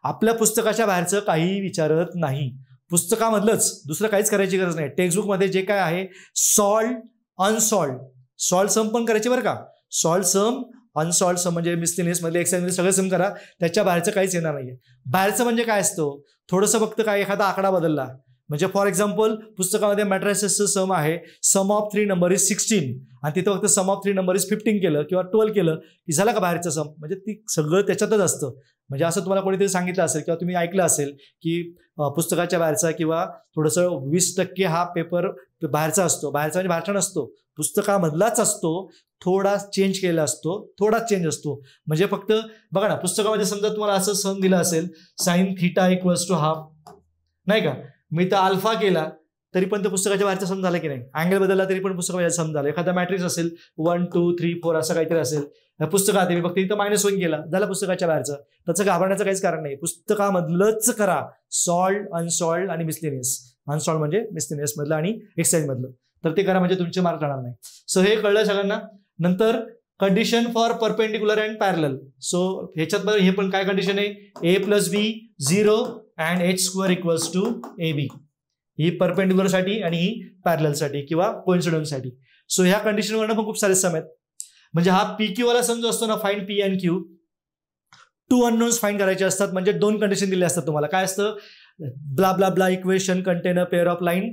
आपल्या पुस्तकाच्या बाहेरचं काही विचारत नाही, पुस्तकामधलंच, दुसरं काहीच करायची गरज नाही. टेक्स्टबुकमध्ये जे काय आहे सॉल्व अनसॉल्व सम पण करायचे बरं का. सॉल्व सम अनसॉल्व सम म्हणजे मिसलेनियस मधले एक्सरसाइज सगळे सम करा, त्याच्या बाहेरचं काहीच येणार नाहीये. बाहेरचं म्हणजे काय असतं, थोडंसं फक्त काय एखादा आकडा बदलला, म्हणजे फॉर एक्झाम्पल पुस्तकामध्ये मॅट्रायसेसचं सम आहे, सम ऑफ 3 नंबर इज 16 आणि तिथं फक्त सम ऑफ 3 नंबर इज 15 केलं किंवा 12 केलं की झालं का बाहेरचं सम. म्हणजे ती सगळं त्याच्यातच असतं. म्हणजे असं तुम्हाला कोणीतरी सांगितलं असेल किंवा तुम्ही ऐकलं असेल की पुस्तकाच्या बाहेरचा किंवा थोडंसं 20% हा पेपर बाहेरचा असतो. बाहेरचा म्हणजे बाहेरचा नसतो, पुस्तकामधलाच असतो, थोडा चेंज केलेला असतो, थोडाच चेंज असतो. म्हणजे फक्त बघा ना, पुस्तकामध्ये समजा तुम्हाला असं सम दिलं असेल sin θ = ½ नाही का, मी तर अल्फा केला तरी पण ते पुस्तकाच्या बाहेरचा सम झाला की नाही. अँगल बदलला तरी पण पुस्तकाच्या सम झाला. एखादा मॅट्रिक्स असेल 1 2 3 4 असं काहीतरी असेल पुस्तकात, मी फक्त इथं -1 केला, झाला पुस्तकाच्या बाहेरचं. त्याचं घाबरण्याचं काहीच कारण नाही, पुस्तकामधलंच करा. सॉल्व अनसॉल्व आणि मिसलेनियस. अनसॉल्व म्हणजे मिसलेनियस मधलं आणि एक्सरसाइज मधलं, तर ते करा म्हणजे तुमचे मार्क राहणार नाही. सो हे कळलं सगळ्यांना. नंतर condition for perpendicular and parallel. So ह्याच्यात हे पण काय कंडिशन आहे, a + b 0 and h² = ab. He perpendicular साठी आणि ही पॅरलल साठी किंवा कोइन्सिडन्स साठी. सो ह्या कंडिशनवरनं पण खूप सारे सम आहेत. म्हणजे हा PQ वाला सम जो असतो ना, find P and Q, 2 unknowns find करायचे असतात. म्हणजे 2 कंडिशन दिले असतात तुम्हाला. काय असतं, blah blah blah equation contain a pair of line,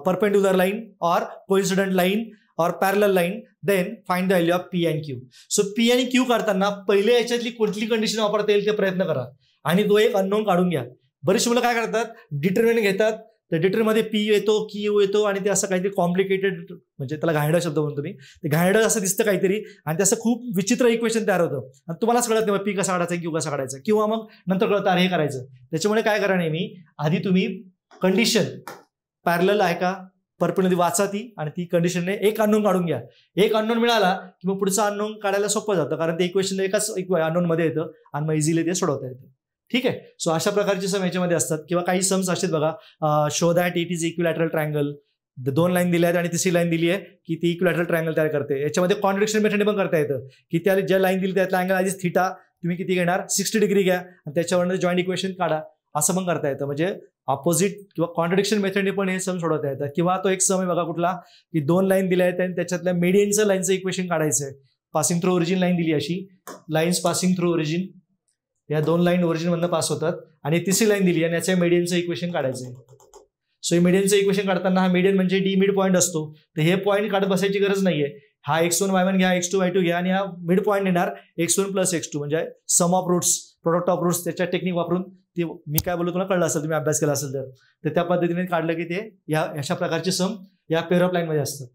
perpendicular line और कोइन्सिडंट लाईन और parallel line, then find the value of P and Q. So P आणि Q काढताना पहिले याच्यातली कुठली कंडिशन वापरता येईल ते प्रयत्न करा आणि तो एक अननोन काढून घ्या. बरेचसे मुलं काय करतात, डिटर्मिनंट घेतात, तर डिटरमध्ये P येतो, Q येतो आणि ते असं काहीतरी कॉम्प्लिकेटेड, म्हणजे त्याला घाणेरडा शब्द म्हणतो मी, ते घाणेरडं असं दिसतं काहीतरी आणि त्याचं खूप विचित्र इक्वेशन तयार होतं आणि तुम्हालाच कळत नाही P कसा काढायचा, Q कसा काढायचा, किंवा मग नंतर कळतं अरे हे करायचं. त्याच्यामुळे काय करा नेहमी, आधी तुम्ही कंडिशन पॅरलल आहे का परपेंडिक्युलर वाचा ती आणि ती कंडिशनने एक अननोन काढून घ्या. एक अननोन मिळाला की मग पुढचा अननोन काढायला सोपं जातं, कारण ते इक्वेशन एकाच अननोन मध्ये येतं आणि मग इझिली ते सोडवता येतं. ठीक आहे. सो अशा प्रकारचे सम याच्यामध्ये असतात. किंवा काही समस असेच बघा, show that it is equilateral triangle. 2 line दिल्या आहेत आणि तिसरी लाईन दिली आहे की ती इक्विलॅटरल ट्रायंगल तयार करते. याच्यामध्ये कॉन्ट्रडिक्शन मेथडने पण करता येतं की त्या ज्या लाईन दिली त्यातला अँगल आधीच थिटा तुम्ही किती घेणार, 60 डिग्री घ्या आणि त्याच्यावर जॉईंट इक्वेशन काढा, असं पण करता येतं. म्हणजे ऑपोजिट किंवा कॉन्ट्रडिक्शन मेथडने पण हे सम सोडवता येतं. किंवा तो एक सम आहे बघा कुठला, की 2 लाईन दिल्या आहेत आणि त्याच्यातल्या मीडियनचं लाईनचं इक्वेशन काढायचं आहे. पासिंग थ्रू ओरिजिन लाईन दिली अशी, लाईन्स पासिंग थ्रू ओरिजिन, या 2 लाईन ओरिजिन मधनं पास होतात आणि तिसरी लाईन दिली आणि याच्या मीडियनचं इक्वेशन काढायचं आहे. सो हे मीडियनचं इक्वेशन काढताना हा मीडियन म्हणजे डी मिड पॉईंट असतो, तर हे पॉईंट काढत बसायची गरज नाहीये. हा x1 y1 घ्या, x2 y2 घ्या आणि हा मिड पॉईंट येणार x1 + x2, म्हणजे sum of roots, product of roots, त्याच्या टेक्निक वापरून ते मी काय बोलतो तुम्हाला कळलं असेल, तुम्ही अभ्यास केला असेल तर त्या पद्धतीने काढलं की ते या अशा प्रकारचे सम या पेअर ऑफ लाईन मध्ये असतात.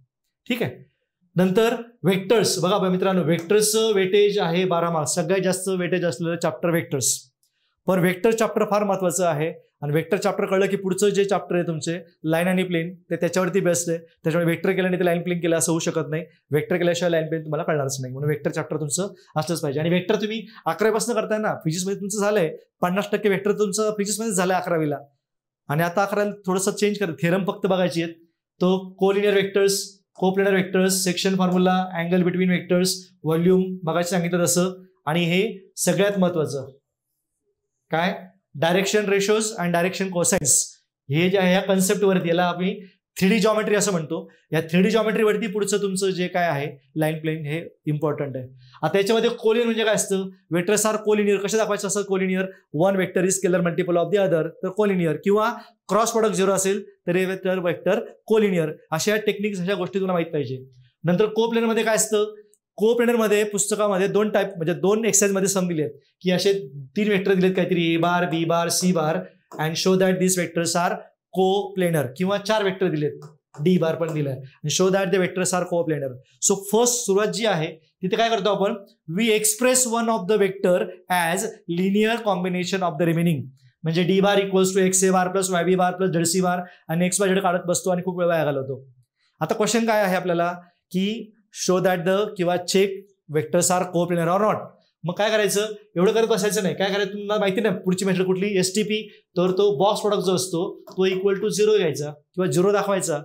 ठीक आहे. नंतर वेक्टर्स बघा मित्रांनो, वेक्टर्सचं वेटेज आहे 12 मार्क्स, सगळ्यात जास्त वेटेज असलेलं चॅप्टर वेक्टर्स. पण वेक्टर चॅप्टर फार महत्वाचं आहे आणि वेक्टर चॅप्टर कळलं की पुढचं जे चॅप्टर आहे तुमचे लाईन आणि प्लेन ते त्याच्यावरती बेस्ट आहे. त्याच्यामुळे वेक्टर केल्याने ते लाईन प्लेन केलं असं होऊ शकत नाही. वेक्टर केल्याशिवाय लाईन प्लेन तुम्हाला कळणारच नाही, म्हणून वेक्टर चॅप्टर तुमचं असलंच पाहिजे. आणि वेक्टर तुम्ही 11वी पासून करताय ना, फिजिक्समध्ये तुमचं झालंय 50% वेक्टर तुमचं फिजिक्समध्ये झालंय 11वीला, आणि आता 11वीला थोडंसं चेंज करत थेरम फक्त बघायची आहेत. तो collinear vectors, coplanar vectors, section formula, angle between vectors, volume मगाशी सांगितलं तसं, आणि हे सगळ्यात महत्वाचं काय direction ratios and direction cosines. हे जे आहे या कन्सेप्टवरती याला आम्ही 3D जॉमेट्री असं म्हणतो. या 3D जॉमेट्रीवरती पुढचं तुमचं जे काय आहे लाईन प्लेन हे इम्पॉर्टंट आहे. आता याच्यामध्ये कोलिनियर म्हणजे काय असतं, वेक्टर्स आर कोलिनियर. कसं दाखवायचं असं collinear, one vector is scalar multiple of the other, तर कोलिनियर. किंवा क्रॉस प्रोडक्ट 0 असेल तर वेक्टर कोलिनियर. अशा टेक्निक्स अशा गोष्टी तुला माहित पाहिजे. नंतर कोप्लेनरमध्ये काय असतं, कोप्लेनरमध्ये पुस्तकामध्ये 2 टाईप म्हणजे 2 एक्सरसाइजमध्ये सम दिले आहेत की असे 3 वेक्टर दिलेत काहीतरी A bar B bar C bar and show that this vectors are coplanar, किंवा 4 वेक्टर दिलेत, डी बार पण दिलाय, show that the vectors are coplanar. So first सुरुवात जी आहे तिथे काय करतो आपण, we express one of the vector as linear combination of the remaining. म्हणजे D bar equals to X A bar plus Y B bar plus Z C bar, आणि एक्स वाय झेड काढत बसतो आणि खूप वेळ वाया घालवतो. आता क्वेश्चन काय आहे आपल्याला की शो दॅट द किंवा check vectors are coplanar or not. मग काय करायचं, एवढं करत बसायचं नाही. काय करायचं तुम्हाला माहिती नाही पुढची मेथड कुठली, एसटीपी. तर तो बॉक्स प्रोडक्ट जो असतो तो इक्वल टू 0 घ्यायचा किंवा 0 दाखवायचा,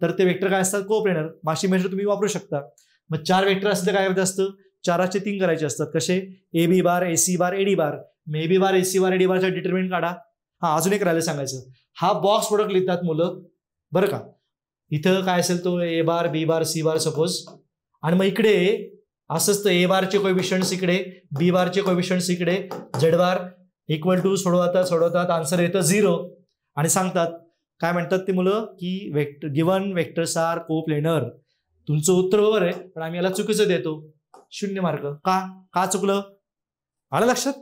तर ते वेक्टर काय असतात को-प्लेनर. माशी मेथड तुम्ही वापरू शकता. मग 4 वेक्टर असते काय करायचं असतं, 4चे 3 करायचे असतात. कसे, A B bar A C bar A D bar. मे B bar A C bar A D बारचा डिटर्मिनंट काढा. हा अजून एक राहिलं सांगायचं, हा बॉक्स प्रोडक्ट लिहितात मुलं बरं का. इथं काय असेल तो ए बार बी बार सी बार सपोज, आणि मग इकडे असंच तर ए बारचे कोएफिशियंट्स इकडे, बी बारचे कोएफिशियंट्स इकडे, झेड बार इक्वल टू सोडवतात आन्सर येतं 0. आणि सांगतात काय म्हणतात ते मुलं की गिवन वेक्टर्स आर को-प्लेनर. तुमचं उत्तर बरोबर आहे पण आम्ही याला चुकीचं देतो, 0 मार्क. का चुकलं आलं लक्षात.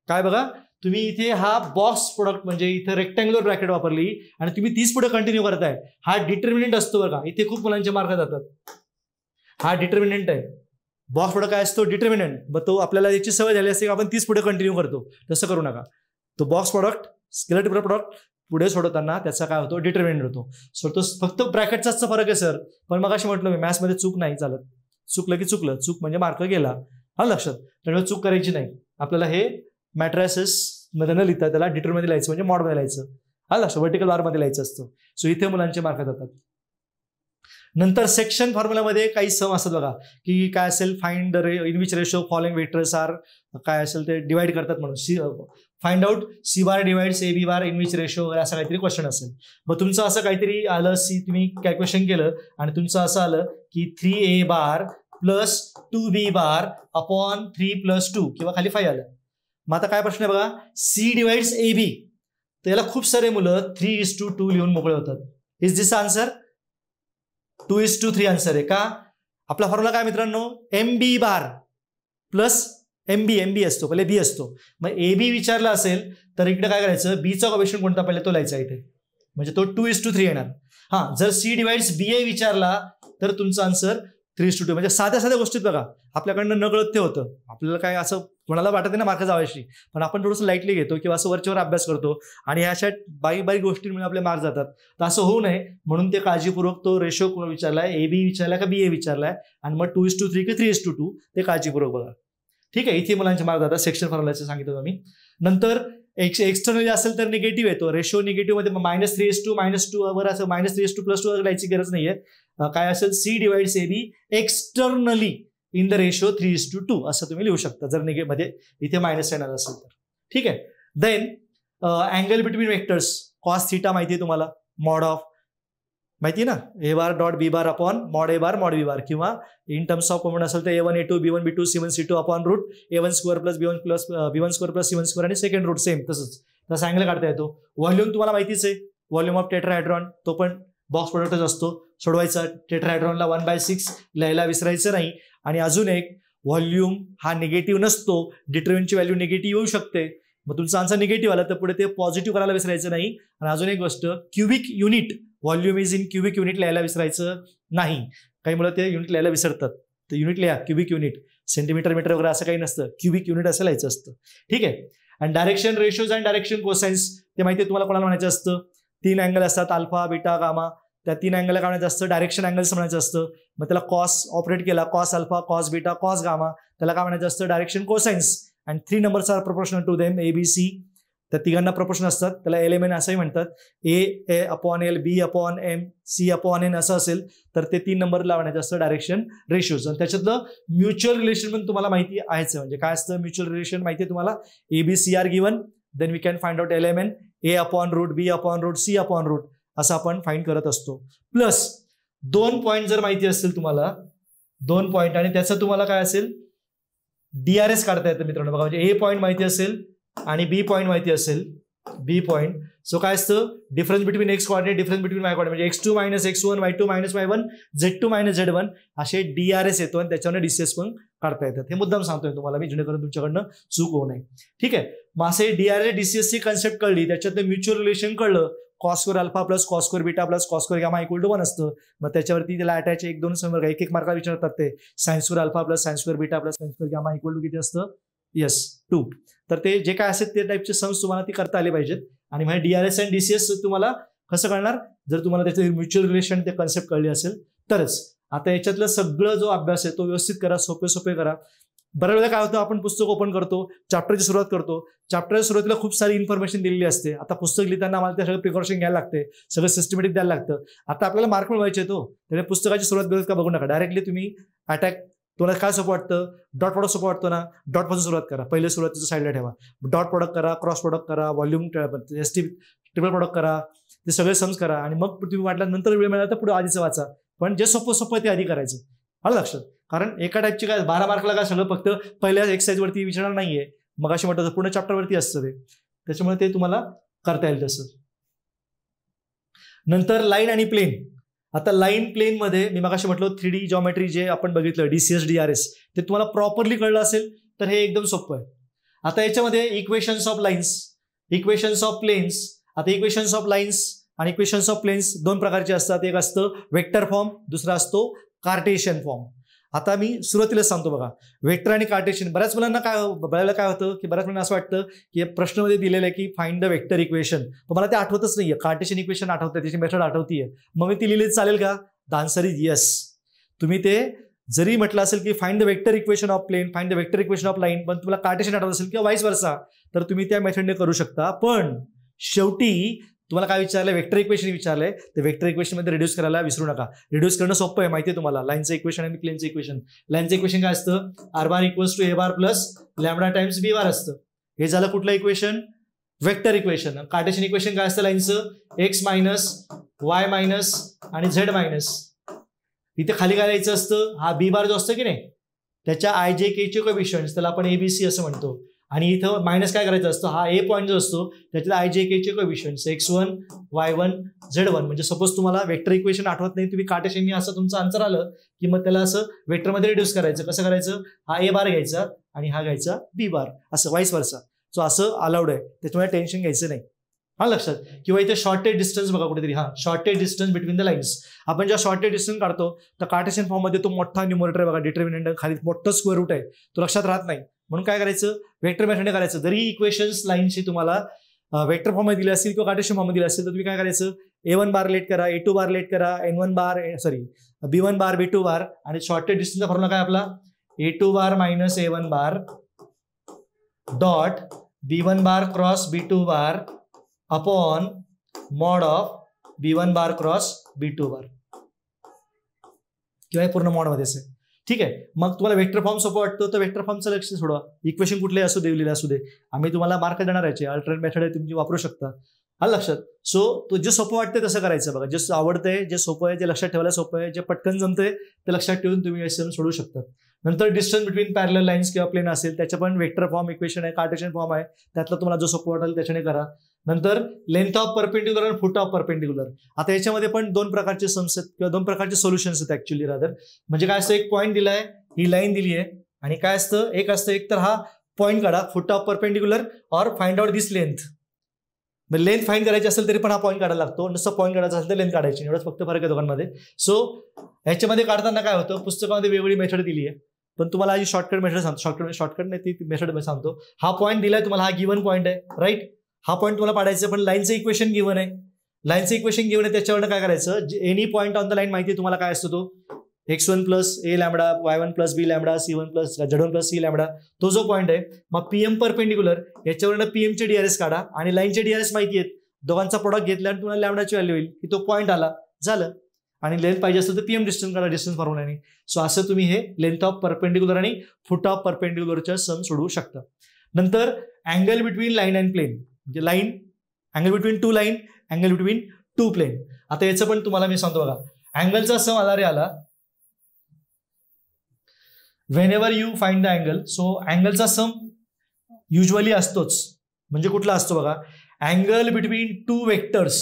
काय बघा तुम्ही इथे हा बॉक्स प्रोडक्ट म्हणजे इथे रेक्टँग्युलर ब्रॅकेट वापरली आणि तुम्ही तीच पुढे कंटिन्यू करताय. हा डिटर्मिनंट असतो बघा, इथे खूप मुलांचे मार्क जातात. हा डिटर्मिनंट आहे. बॉक्स प्रोडक्ट काय असतो, डिटर्मिनंट. मग तो आपल्याला याची सवय झाली असते की आपण तीच पुढे कंटिन्यू करतो, तसं करू नका. तो बॉक्स प्रोडक्ट स्केलर प्रोडक्ट पुढे सोडवताना त्याचा काय होतो, डिटर्मिनंट होतो. सो तो फक्त ब्रॅकेटचाच फरक आहे सर. पण मग अशी म्हटलं मी मॅथ्समध्ये चूक नाही चालत, चुकलं की चुकलं, चूक म्हणजे मार्क गेला. हा लक्षात. त्यामुळे चूक करायची नाही. आपल्याला हे मॅट्रायसिस मध्ये न लिहिता त्याला डिटरमध्ये लिहायचं म्हणजे मॉडमध्ये लिहायचं. हा लक्षात, व्हर्टिकल बारमध्ये लिहायचं असतं. सो इथे मुलांचे मार्क जातात. नंतर सेक्शन फॉर्म्युलामध्ये काही सम असतात बघा की काय असेल, find the in which ratio following vectors are, काय असेल ते डिवाइड करतात म्हणून find out C bar divides A B bar in which ratio वगैरे असं काहीतरी क्वेश्चन असेल. मग तुमचं असं काहीतरी आलं, सी तुम्ही कॅल्क्युलेशन केलं आणि तुमचं असं आलं की 3a बार प्लस 2b बार अपॉन 3 + 2 किंवा खाली 5 आलं. मग आता काय प्रश्न आहे बघा, सी डिवाइड्स ए बी. तर याला खूप सारे मुलं 3:2 लिहून मोकळे होतात. इज दिस आन्सर 2:3 आन्सर आहे का. आपला फॉर्म्युला काय मित्रांनो, M B bar plus M B असतो, पहिले बी असतो. मग ए बी विचारला असेल तर इकडे काय करायचं, बीचा कोएफिशियंट कोणता पहिले तो लिहायचा इथे, म्हणजे तो 2:3 येणार. हा जर सी डिवाइड्स बी ए विचारला तर तुमचा आन्सर 3:2. म्हणजे साध्या गोष्टीत बघा आपल्याकडनं नकळत ते होतं. आपल्याला काय असं कोणाला वाटत नाही ना मार्क जावायची, पण आपण थोडंसं लाईटली घेतो किंवा असं वरच्यावर अभ्यास करतो आणि अशा बारीक गोष्टींमुळे आपले मार्क जातात. तर असं होऊ नये म्हणून ते काळजीपूर्वक तो रेशो विचारलाय, ए बी विचारलाय का बी ए विचारलाय, आणि मग 2:3 की 3:2 ते काळजीपूर्वक बघा. ठीक आहे, इथे मुलांचे मार्क जातात. सेक्शन फॉर्म्युलाचं सांगितलं मी. नंतर एक्सटर्नली असेल तर निगेटिव्ह येतो, रेशो निगेटिव्ह मध्ये -3:2 वर असं -3:2 + 2 लिहायची गरज नाहीये. काय असेल, C divides A B externally in the ratio 3:2 असं तुम्ही लिहू शकता जर निगेटिव्ह मध्ये इथे मायनस येणार असेल तर. ठीक आहे. Then angle between vectors, cos theta माहिती आहे तुम्हाला, मॉड ऑफ माहिती आहे ना, A bar dot B bar upon mod A bar mod B bar, किंवा इन टर्म्स ऑफ कॉमन असेल तर A1 A2 B1 B2 C1 C2 upon route A1² + B1² + C1² आणि सेकंड रूट सेम तसंच तसा अँगल काढता येतो. व्हॉल्यूम तुम्हाला माहितीच आहे, व्हॉल्यूम ऑफ टेट्राहेड्रॉन तो पण बॉक्स प्रोडक्टच असतो. सोडवायचा टेट्राहेड्रॉनला 1/6 लिहायला विसरायचं नाही. आणि अजून एक, व्हॉल्यूम हा निगेटिव्ह नसतो, डिटर्मिनंटची व्हॅल्यू निगेटिव्ह येऊ शकते. मग तुमचा आन्सर निगेटिव्ह आला तर पुढे ते पॉझिटिव्ह करायला विसरायचं नाही. आणि अजून एक गोष्ट, cubic unit, volume is in cubic unit लिहायला विसरायचं नाही. काही मुलं ते युनिट लिहायला विसरतात, तर युनिट लिहा क्युबिक युनिट, सेंटीमीटर मीटर वगैरे असं काही नसतं, क्युबिक युनिट असं लिहायचं असतं. ठीक आहे. आणि direction ratios and direction cosines ते माहिती आहे तुम्हाला, कोणाला म्हणायचं असतं, 3 अँगल असतात, अल्फा बीटा गामा. त्या 3 अँगलला काय म्हणायचं असतं, डायरेक्शन अँगल्स म्हणायचं असतं. मग त्याला कॉस ऑपरेट केला, cos alpha cos beta cos gamma, त्याला काय म्हणायचं असतं, direction cosines. And 3 numbers are proportional to them, ABC. त्या तिघांना प्रपोर्शन असतात, त्याला एलिमेंट असंही म्हणतात. A upon L, B upon M, C upon N असं असेल तर ते 3 नंबर लावण्याचं असतं डायरेक्शन रेशिओज. आणि त्याच्यातलं म्युच्युअल रिलेशन पण तुम्हाला माहिती आहेच. म्हणजे काय असतं म्युच्युअल रिलेशन माहिती आहे तुम्हाला, ABCR given, then we can find out element A upon root, B upon root, C upon root असं आपण फाइंड करत असतो. प्लस 2 पॉईंट जर माहिती असतील तुम्हाला, 2 पॉईंट, आणि त्याचं तुम्हाला काय असेल DRS काढता येतं मित्रांनो बघा. म्हणजे A पॉईंट माहिती असेल आणि B पॉईंट माहिती असेल, B पॉईंट. सो काय असतं difference between x coordinate, difference between y coordinate, म्हणजे x2 minus x1, y2 minus y1, z2 minus z1 असे DRS येतो आणि त्याच्यावर DCS पण काढता येतात. हे मुद्दाम सांगतोय तुम्हाला मी जेणेकरून तुमच्याकडनं चूक होऊ नये. ठीक आहे. मग असे DRS DCS ची कन्सेप्ट कळली, त्याच्यात म्युच्युअल रिलेशन कळलं, cos square alpha plus cos square beta plus cos square gamma equal to 1 असतं. मग त्याच्यावरती त्याला अटॅच 1-2 समोर एक एक मार्काला विचारतात ते sine square alpha plus sine square beta plus sine square gamma equal to किती असतं, यस 2. तर ते जे काय असेल ते टाईपचे सम्स तुम्हाला ती करता आले पाहिजेत. आणि म्हणजे DRS आणि DCS तुम्हाला कसं कळणार, जर तुम्हाला त्याचं म्युच्युअल रिलेशन ते कन्सेप्ट कळली असेल तरच. आता याच्यातलं सगळं जो अभ्यास आहे तो व्यवस्थित करा, सोपे करा. बऱ्याच वेळेला काय होतं, आपण पुस्तक ओपन करतो, चॅप्टरची सुरुवात करतो, चॅप्टरच्या सुरुवातीला खूप सारी इन्फॉर्मेशन दिलेली असते. आता पुस्तक लिहिताना आम्हाला ते सगळं प्रिकॉशन घ्यायला लागते, सगळं सिस्टमॅटिक द्यायला लागतं. आता आपल्याला मार्क मिळवायचे तो, त्यामुळे पुस्तकाची सुरुवात का बघू नका, डायरेक्टली तुम्ही अटॅक. तुम्हाला काय सोपं वाटतं, डॉट प्रोडक्ट सोपं वाटतं ना, डॉट पासून सुरुवात करा. पहिले सुरुवातीचं साईडला ठेवा, डॉट प्रोडक्ट करा, क्रॉस प्रोडक्ट करा, व्हॉल्यूम ट्रिपल प्रोडक्ट करा, ते सगळे सम्स करा. आणि मग तुम्ही वाटल्यानंतर वेळ मिळाला तर पुढे आधीचं वाचा, पण जे सोपं ते आधी करायचं. आलं लक्षात. कारण एका टाईपची काय 12 मार्कला काय सगळं फक्त पहिल्या एक्सरसाइज वरती विचारणार नाहीये, मग अशी म्हणतात पूर्ण चॅप्टरवरती असतं ते, त्याच्यामुळे ते तुम्हाला करता येईल तसं. नंतर लाईन आणि प्लेन. आता लाईन प्लेन मध्ये मी मगाशी म्हटलं 3D जॉमेट्री जे आपण बघितलं DCS DRS ते तुम्हाला प्रॉपरली कळलं असेल तर हे एकदम सोपं आहे. आता याच्यामध्ये equations of lines, equations of planes. आता इक्वेशन्स ऑफ लाईन्स आणि इक्वेशन्स ऑफ प्लेन्स 2 प्रकारचे असतात. एक असतं वेक्टर फॉर्म, दुसरा असतो कार्टेशियन फॉर्म. आता मी सुरुवातीला सांगतो बघा, वेक्टर आणि कार्टेशियन. बऱ्याच मुलांना काय होतं की बऱ्याच मुलांना असं वाटतं की प्रश्नामध्ये दिलेलं आहे की फाइंड द वेक्टर इक्वेशन, पण मला ते आठवतच नाहीये. कार्टेशियन इक्वेशन आठवते, त्याची मेथड आठवतीये, मग मी ती लिहिली चालेल का? The answer is yes. तुम्ही ते जरी म्हटलं असेल की find the vector equation of plane, find the vector equation of line, पण तुम्हाला कार्टेशियन आठवत असेल किंवा वाईस वर्सा, तर तुम्ही त्या मेथडने करू शकता. पण शेवटी तुम्हाला काय विचारलंय, वेक्टर इक्वेशन विचारलंय, तर वेक्टर इक्वेशन मध्ये रिड्यूस करायला विसरू नका. रिड्यूस करणं सोपं आहे, माहिती आहे तुम्हाला. लाईनचं इक्वेशन आणि प्लेनचं इक्वेशन. लाईनचं इक्वेशन काय असतं, r bar equals to a bar plus lambda times b bar असतं. हे झालं कुठलं equation, vector equation. Cartesian equation काय असतं लाईनचं, x मायनस y मायनस आणि z मायनस. इथे खाली काय लिहायचं असतं, हा b बार जो असतो की नाही त्याच्या IJK चे कोएफिशियंट्स, त्याला आपण ABC असं म्हणतो. आणि इथं मायनस काय करायचं असतं, हा A पॉईंट जो असतो त्याच्यात IJK चे कोएफिशियंट्स x1 y1 z1. म्हणजे सपोज तुम्हाला वेक्टर इक्वेशन आठवत नाही, तुम्ही कार्टेशियननी असं तुमचं आन्सर आलं की मग त्याला असं वेक्टरमध्ये रिड्यूस करायचं. कसं करायचं, हा A बार घ्यायचा आणि हा घ्यायचा B बार, असं वाईस वर्सा. सो असं अलाउड आहे, त्याच्यामुळे टेन्शन घ्यायचं नाही. हा लक्षात. किंवा इथे शॉर्टेज डिस्टन्स बघा कुठेतरी, हा shortage distance between the lines. आपण जेव्हा शॉर्टेज डिस्टन्स काढतो तर कार्टेशियन फॉर्म मध्ये तो मोठा न्यूमरेटर बघा, डिटर्मिनंट खाली मोठं स्क्वेअर रूट आहे, तो लक्षात राहत नाही. म्हणून काय करायचं, वेक्टर मेथडने करायचं. जरी इक्वेशन्स लाईनची तुम्हाला वेक्टर फॉर्म मध्ये दिली असतील किंवा कार्टेशियन फॉर्म मध्ये दिली असतील तर तुम्ही काय करायचं, A1 बार लेट करा, A2 बार लेट करा, N1 बार B1 बार B2 बार, आणि शॉर्टेज डिस्टन्सचा फॉर्म्युला काय आपला, A2 bar minus A1 bar dot B1 bar cross B2 bar upon mod of B1 bar cross B2 बार, किंवा पूर्ण मॉड मध्ये असेल. ठीक आहे. मग तुम्हाला वेक्टर फॉर्म सोपं वाटतं तर वेक्टर फॉर्मचं लक्ष सोडवा. इक्वेशन कुठले असू दे, लिहिलेले असू दे, आम्ही तुम्हाला मार्क देणार याचे. अल्टरनेट मेथड आहे, तुम्ही वापरू शकता. हा लक्षात. सो तो जे सोपं वाटतंय तसं करायचं बघा. जे आवडतंय, जे सोपं आहे, जे लक्षात ठेवायला सोपं आहे, जे पटकन जमतंय ते लक्षात ठेवून तुम्ही एसएम सोडू शकतात. नंतर डिस्टन्स बिटवीन पॅरलल लाईन्स किंवा प्लेन असेल त्याच्या पण वेक्टर फॉर्म इक्वेशन आहे, कार्टेशियन फॉर्म आहे, त्यातला तुम्हाला जो सोपं वाटेल त्याच्याने करा. नंतर लेंथ ऑफ परपेंडिक्युलर आणि फुट ऑफ परपेंडिक्युलर. आता याच्यामध्ये पण 2 प्रकारचे सम्स आहेत किंवा 2 प्रकारचे सोल्युशन्स आहेत ऍक्च्युअली रादर. म्हणजे काय असतं, एक पॉईंट दिलाय, ही लाईन दिली आहे, आणि काय असतं, एक असतं एक तर हा पॉईंट काढा फुट ऑफ परपेंडिक्युलर और फाइंड आउट दिस लेंथ. लेंथ फाइंड करायची असेल तरी पण हा पॉईंट काढायला लागतो, नुसतं पॉईंट काढायचा असेल तर लेंथ काढायची, एवढंच फक्त फरक आहे दोघांमध्ये. सो ह्याच्यामध्ये काढताना काय होतं, पुस्तकामध्ये वेगवेगळी मेथड दिली आहे, पण तुम्हाला आधी शॉर्टकट मेथड सांगतो. शॉर्टकट नाही, ती मेथड मी सांगतो. हा पॉईंट दिलाय तुम्हाला, हा गिवन पॉईंट आहे, राईट. हा पॉईंट तुम्हाला पाडायचं, पण लाईनचं इक्वेशन गिवन आहे. लाईनचं इक्वेशन गिवन आहे, त्याच्यावर काय करायचं, any point on the line माहिती आहे तुम्हाला काय असतो तो, x1 plus A lambda, y1 plus B lambda, c1 plus z1 plus C lambda, तो जो पॉईंट आहे. मग पीएम परपेंडिक्युलर याच्यावरनं पीएमचे डीआरएस काढा आणि लाईनचे डीआरएस माहिती आहेत, दोघांचा प्रोडक्ट घेतला आणि तुम्हाला लॅमडाची व्हॅल्यू येईल की तो पॉईंट आला, झालं. आणि लेंथ पाहिजे असेल तर पीएम डिस्टन्स काढा डिस्टन्स फॉर्म्युलाने. सो असं तुम्ही हे लेंथ ऑफ परपेंडिक्युलर आणि फुट ऑफ परपेंडिक्युलरच्या सम सोडवू शकता. नंतर angle between line and plane, म्हणजे line, angle between two line, angle between two plane. आता याचं पण तुम्हाला मी सांगतो बघा. अँगलचा सम आला whenever you find the angle. So अँगलचा सम युजली असतोच. म्हणजे कुठला असतो बघा, angle between two vectors,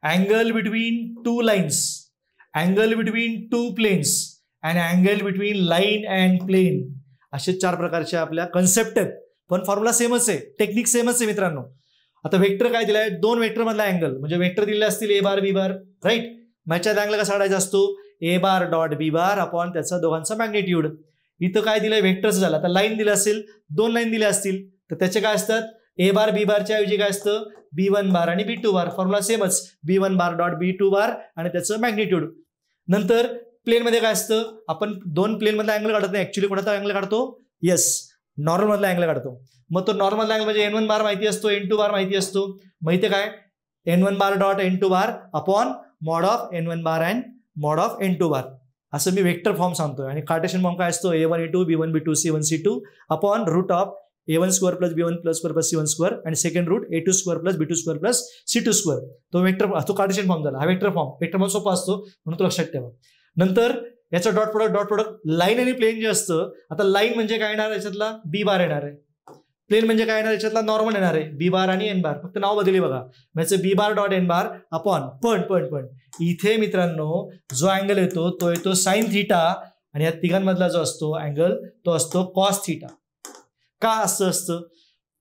angle between two lines, angle between two planes and angle between line and plane. असे 4 प्रकारचे आपल्या कन्सेप्ट आहेत, पण फॉर्म्युला सेमच आहे, टेक्निक सेमच आहे मित्रांनो. आता वेक्टर काय दिलाय, 2 वेक्टर मधला अँगल, म्हणजे वेक्टर दिले असतील ए बार बी बार, राईट. मॅचचा अँगल कसा काढायचा असतो, ए bar dot B bar upon त्याचा दोघांचा मॅग्निट्यूड. इथं काय दिलंय, वेक्टर्स झाला. आता लाईन दिलं असेल, 2 लाईन दिल्या असतील तर त्याचे काय असतात, ए बार बी बारच्या ऐवजी काय असतं, B1 बार आणि B2 बार. फॉर्म्युला सेमच, B1 बार डॉट B2 बार आणि त्याचं मॅग्निट्यूड. नंतर प्लेन मध्ये काय असतं, आपण 2 प्लेन मधला अँगल काढत नाही, ऍक्च्युली कोणता अँगल काढतो, येस नॉर्मल मधला अँगल काढतो. मग तो नॉर्मल अँगल म्हणजे N1 बार माहिती असतो, N2 बार माहिती असतो. माहिती काय, N1 bar dot N2 bar upon mod of N1 bar and mod of N2 बार. असं मी वेक्टर फॉर्म सांगतोय. आणि कार्टेशियन फॉर्म काय असतो, A1 A2 B1 B2 C1 C2 upon root of A1 square plus B1 plus square plus C1 square आणि second root A2 square plus B2 square plus C2 square. तो वेक्टर, तो कार्टेशियन फॉर्म झाला. हा वेक्टर फॉर्म सोपा असतो म्हणून तो लक्षात ठेवा. नंतर याचा डॉट प्रोडक्ट लाईन आणि प्लेन जे असतं. आता लाईन म्हणजे काय येणार, याच्यातला बी बार येणार आहे. प्लेन म्हणजे काय येणार, याच्यातला नॉर्मल येणार आहे, बी बार आणि एन बार. फक्त नाव बदलली बघा, म्हणजे b bar dot n bar upon पण इथे मित्रांनो जो अँगल येतो तो येतो साइन थिटा आणि या तिघांमधला जो असतो अँगल तो असतो कॉस थिटा. का असतं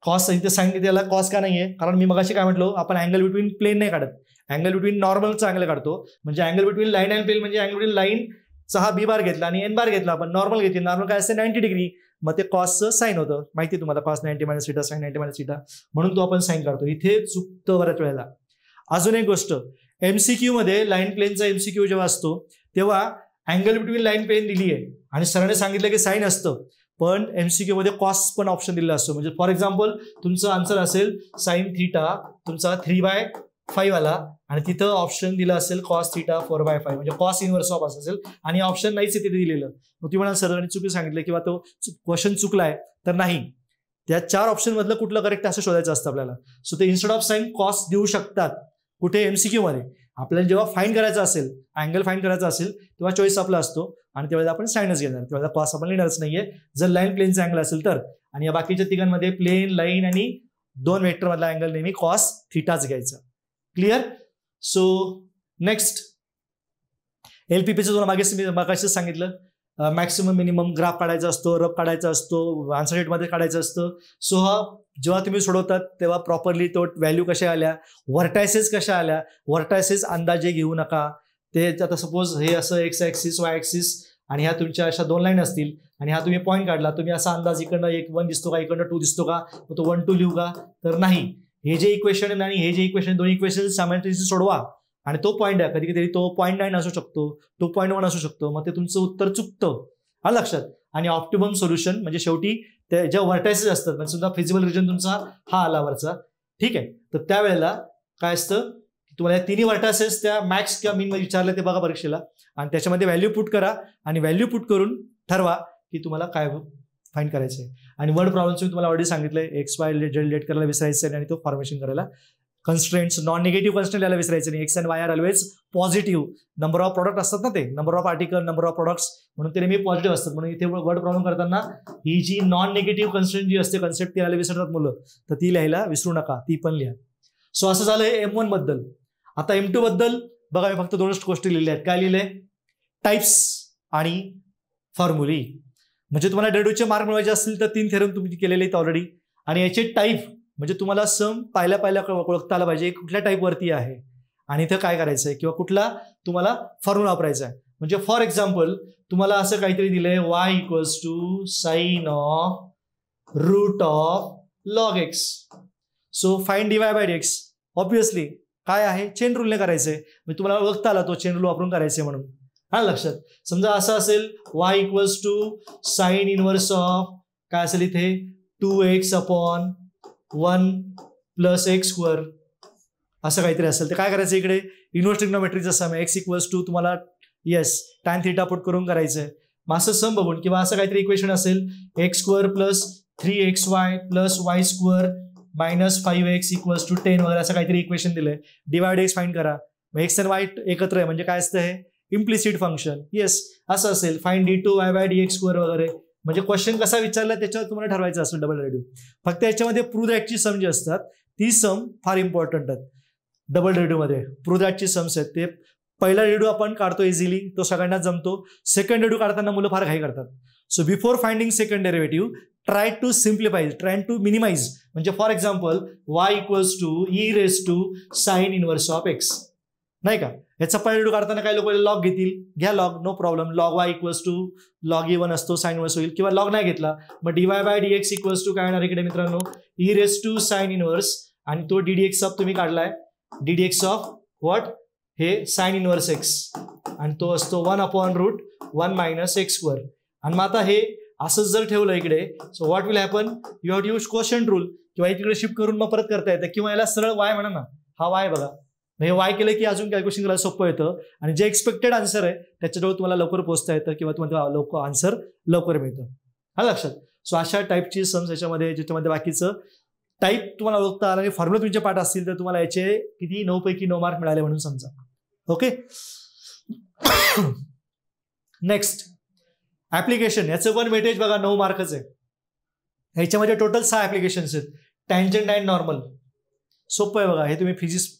कॉस, इथे साइन थिटाला कॉस का नाहीये, कारण मी मगाशी काय म्हटलो, आपण अँगल बिटवीन प्लेन नाही काढत, अँगल बिटवीन नॉर्मलचा अँगल काढतो. म्हणजे angle between line and plane म्हणजे अँगल बिटवीन लाईनचा हा बी बार घेतला आणि एन बार घेतला, आपण नॉर्मल घेतली. नॉर्मल काय असते 90 डिग्री, मग ते कॉसचं साईन होतं, माहिती तुम्हाला, cos 90 minus theta sine 90 minus theta, म्हणून तो आपण साईन काढतो. इथे चुकतं बऱ्याच वेळेला. अजून एक गोष्ट, एमसीक्यू मध्ये लाईन प्लेनचा एमसीक्यू जेव्हा असतो तेव्हा अँगल बिटवीन लाईन प्लेन दिली आहे आणि सरांनी सांगितलं की साईन असतं, पण एमसीक्यू मध्ये कॉस पण ऑप्शन दिलेला असतो. म्हणजे फॉर एक्झाम्पल तुमचं आन्सर असेल साइन थिटा तुमचा 3/5 आला आणि तिथं ऑप्शन दिलं असेल कॉस थिटा 4/5, म्हणजे कॉस इनवर्स ऑफ असेल आणि ऑप्शन नाहीच तिथे दिलेलं. मग ती म्हणाल सरांनी चुकी सांगितलं किंवा तो क्वेश्चन चुकलाय, तर नाही, त्या 4 ऑप्शन मधलं कुठलं करेक्ट असं शोधायचं असतं आपल्याला. सो ते इन्स्टेड ऑफ साइन कॉस देऊ शकतात कुठे, एमसीक्यू मध्ये. आपल्याला जेव्हा फाईंड करायचं असेल, अँगल फाईंड करायचा असेल तेव्हा चॉईस आपला असतो आणि त्यावेळेला आपण साइनच घेणार, त्यावेळेला कॉस आपण लिहिणारच नाहीये जर लाईन प्लेनचा अँगल असेल तर. आणि या बाकीच्या तिघांमध्ये प्लेन, लाईन आणि 2 वेक्टर मधला अँगल नेहमी कॉस थिटाच घ्यायचा. क्लिअर. सो नेक्स्ट एलपीपीचं तुम्हाला मागाशी सांगितलं, मॅक्सिमम मिनिमम ग्राफ काढायचा असतो, रफ काढायचा असतो, आन्सर शीट मध्ये काढायचा असतं. सो हा जेव्हा तुम्ही सोडवतात तेव्हा प्रॉपरली तो व्हॅल्यू कशा आल्या, व्हर्टायसेस कशा आल्या, व्हर्टायसेस अंदाजे घेऊ नका. ते आता सपोज हे असं एक्स ऍक्सिस वाय ऍक्सिस आणि ह्या तुमच्या अशा 2 लाईन असतील आणि हा तुम्ही पॉईंट काढला, तुम्ही असा अंदाज इकडनं 1 दिसतो का, इकडनं 2 दिसतो का, मग तो 1 2 लिहू का, तर नाही. हे जे इक्वेशन आणि हे जे इक्वेशन, 2 इक्वेशन सायमल्टेनियसली सोडवा आणि तो पॉईंट आहे, कधी कधी तो 0.9 असू शकतो, 2.1 असू शकतो, मग ते तुमचं उत्तर चुकतं, हा लक्षात. आणि ऑप्टिमम सोल्युशन म्हणजे शेवटी ते ज्या व्हर्टायसेस असतात, म्हणजे समजा फिजिबल रिजन तुमचा हा आला वरचा, ठीक आहे, तर त्यावेळेला काय असतं, तुम्हाला 3 व्हर्टायसेस त्या मॅक्स किंवा मीन मध्ये विचारले ते बघा परीक्षेला आणि त्याच्यामध्ये व्हॅल्यू पुट करा आणि व्हॅल्यू पुट करून ठरवा की तुम्हाला काय फाइंड करायचं आहे. आणि वर्ड प्रॉब्लेम्स मी तुम्हाला ऑलरेडी सांगितलंय, एक्स वाय डेट करायला विसरायचं आणि तो फॉर्मेशन करायला, कन्स्ट्रेंट्स नॉन निगेटिव्ह कन्स्ट्रेंट यायला विसरायचं नाही. X and y are always positive. Number of product असतात ना, ते number of article, number of products, म्हणून ते नेहमी पॉझिटिव्ह असतात. म्हणून इथे वर्ड प्रॉब्लेम करताना ही जी नॉन निगेटिव्ह कन्स्ट्रेंट जी असते कन्सेप्ट ती यायला विसरतात मुलं, तर ती लिहायला विसरू नका, ती पण लिहा. सो असं झालंय M1 बद्दल. आता M2 बद्दल बघा, मी फक्त 2 गोष्टी लिहिल्या आहेत. काय लिहिले, टाइप्स आणि फॉर्म्युली. म्हणजे तुम्हाला डेडूचे मार्क मिळवायचे असतील तर 3 थेरम तुम्ही केलेले आहेत ऑलरेडी. आणि याचे टाईप म्हणजे तुम्हाला सम पाहिल्या ओळखता आला पाहिजे कुठल्या टाईपवरती आहे आणि इथं काय करायचं आहे किंवा कुठला तुम्हाला फॉर्म्युला वापरायचा आहे. म्हणजे फॉर एक्झाम्पल तुम्हाला असं काहीतरी दिलंय, y equals to sine of root of log x. So find dy by dx. Obviously काय आहे, चेन रूलने करायचंय, म्हणजे तुम्हाला ओळखता आला तो चेन रूल वापरून करायचंय म्हणून. हा लक्षात. समजा असं असेल y equals to sine inverse of काय असेल इथे 2x upon 1 plus x square असं काहीतरी असेल. तर काय करायचं इकडे इनव्हर्स ट्रिग्नोमेट्रीचा सम आहे x इक्वल्स टू तुम्हाला येस टॅन थिटा पुट करून करायचं आहे. मग असं सम बघून किंवा असं काहीतरी इक्वेशन असेल x square plus 3xy plus y square minus 5x equals to 10 वगैरे असं काहीतरी इक्वेशन दिलंय. डिवाइड x फाइंड करा. मग x आणि y एकत्र आहे म्हणजे काय असतं हे इम्प्लिसिट फंक्शन. येस असं असेल फाइंड d2y/dx स्क्वेअर वगैरे. म्हणजे क्वेश्चन कसा विचारला त्याच्यावर तुम्हाला ठरवायचं असतं डबल डेरिव्हेटिव्ह. फक्त याच्यामध्ये प्रूव्ह दॅटची सम जी असतात ती सम फार इम्पॉर्टंट आहेत. डबल डेरिव्हेटिव्ह मध्ये प्रूव्ह दॅटची समस आहेत. ते पहिला डेरिव्हेटिव्ह आपण काढतो इझिली, तो सगळ्यांना जमतो. सेकंड डेरिव्हेटिव्ह काढताना मुलं फार घाई करतात. So before finding second derivative try to simplify, try to minimize. म्हणजे for example y equals to e raise to sine inverse of x नाही का. याचा पहिला डेरिव्हेटिव्ह काढताना काही लोक लॉग घेतील, घ्या log, no problem. Log y equals to log e1 असतो, साइन इनवर्स होईल. किंवा लॉग नाही घेतला मग dy/dx इक्वल्स टू काय येणार इकडे मित्रांनो e raise to sine inverse आणि तो ddx ऑफ तुम्ही काढलाय ddx ऑफ व्हॉट हे साइन इनवर्स x आणि तो असतो 1/√1 मायनस x स्क्वेअर. आणि मग आता हे असंच जर ठेवलं इकडे so what will happen you have to use quotient rule किंवा इकडे शिफ्ट करून मग परत करता येतं किंवा याला सरळ y म्हणा ना. हा y बघा हे y केलं की अजून कॅल्क्युलेशन करायला सोपं येतं आणि जे एक्सपेक्टेड आन्सर आहे त्याच्याजवळ तुम्हाला लवकर पोहोचता येतं किंवा तुम्हाला आन्सर लवकर मिळतं. हा लक्षात. सो अशा टाईपची सम्स याच्यामध्ये ज्याच्यामध्ये बाकीचं टाईप तुम्हाला ओळखता आला आणि फॉर्म्युला तुमचे पाठ असतील तर तुम्हाला याचे किती 9 पैकी 9 मार्क मिळाले म्हणून समजा. Okay next application. याचं पण वेटेज बघा 9 मार्कच आहे. ह्याच्यामध्ये टोटल 6 ऍप्लिकेशन्स आहेत. टँजंट अँड नॉर्मल सोपं आहे बघा. हे तुम्ही फिजिक्स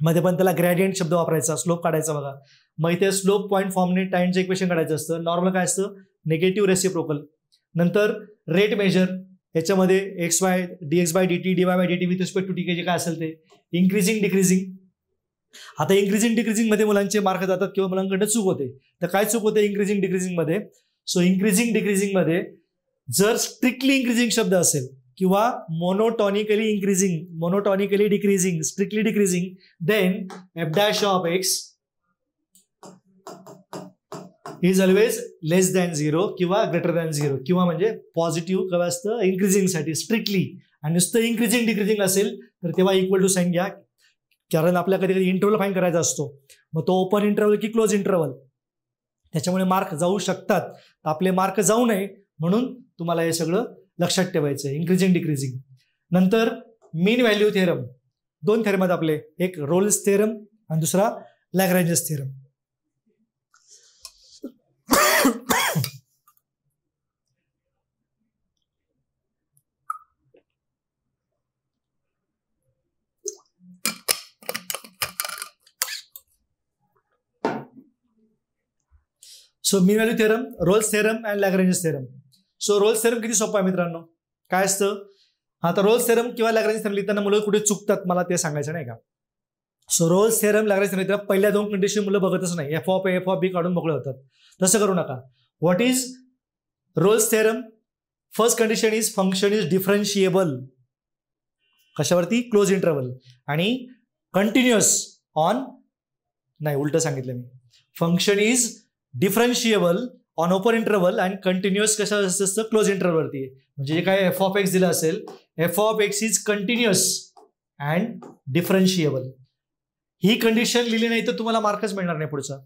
मध्ये पण त्याला ग्रेडियंट शब्द वापरायचा, स्लोप काढायचा बघा. मग इथे स्लोप पॉईंट फॉर्मने टाइमचं इक्वेशन काढायचं असतं. नॉर्मल काय असतं निगेटिव्ह रेसिप्रोकल. नंतर रेट मेजर याच्यामध्ये xy dx/dt dy/dt with respect to t जे काय असेल ते इन्क्रीजिंग डिक्रीजिंग. आता इन्क्रीजिंग डिक्रीजिंग मध्ये मुलांचे मार्क जातात किंवा मुलांकडे चूक होते. तर काय चूक होते इन्क्रीजिंग डिक्रीजिंग मध्ये. सो इन्क्रीजिंग डिक्रीजिंग मध्ये जर स्ट्रिक्टली इन्क्रीजिंग शब्द असेल किंवा monotonically increasing, monotonically decreasing, strictly decreasing then f' of x is always less than 0 किंवा ग्रेटर दॅन 0 किंवा म्हणजे पॉझिटिव्ह केव्हा असतं इन्क्रीजिंगसाठी स्ट्रिक्टली. आणि नुसतं इन्क्रीजिंग डिक्रीजिंग असेल तर तेव्हा इक्वल टू साईन घ्या. कारण आपल्या कधी कधी इंटरव्हल फाईंड करायचा असतो. मग तो ओपन इंटरव्हल की क्लोज इंटरव्हल त्याच्यामुळे मार्क जाऊ शकतात. आपले मार्क जाऊ नये म्हणून तुम्हाला हे सगळं लक्षात ठेवायचं आहे. Increasing decreasing. नंतर मीन व्हॅल्यू थेरम. 2 थेरम आहेत आपले, एक रोल्स थेरम आणि दुसरा Lagrange's theorem. So mean value theorem, Rolle's theorem and Lagrange's theorem. So Rolle's theorem किती सोपा आहे मित्रांनो. काय असतं आता रोल्स थेरम किंवा लॅग्रेंजस थेरम लिहिताना मुलं कुठे चुकतात मला ते सांगायचं नाही का. So Rolle's theorem Lagrange's theorem पहिल्या 2 कंडिशन मुलं बघतच नाही. f of a f of b काढून मोकळे होतात. तसं करू नका. What is Rolle's theorem. First condition is function is differentiable कशावरती क्लोज इंटरव्हल आणि कंटिन्युअस ऑन नाही उलट सांगितलं मी. Function is differentiable on open interval आणि कंटिन्युअस कशावर असतं क्लोज इंटरव्हलवरती. म्हणजे जे काय f ऑफ x दिलं असेल f of x is continuous and differentiable. ही कंडिशन लिहिली नाही तर तुम्हाला मार्कच मिळणार नाही पुढचा.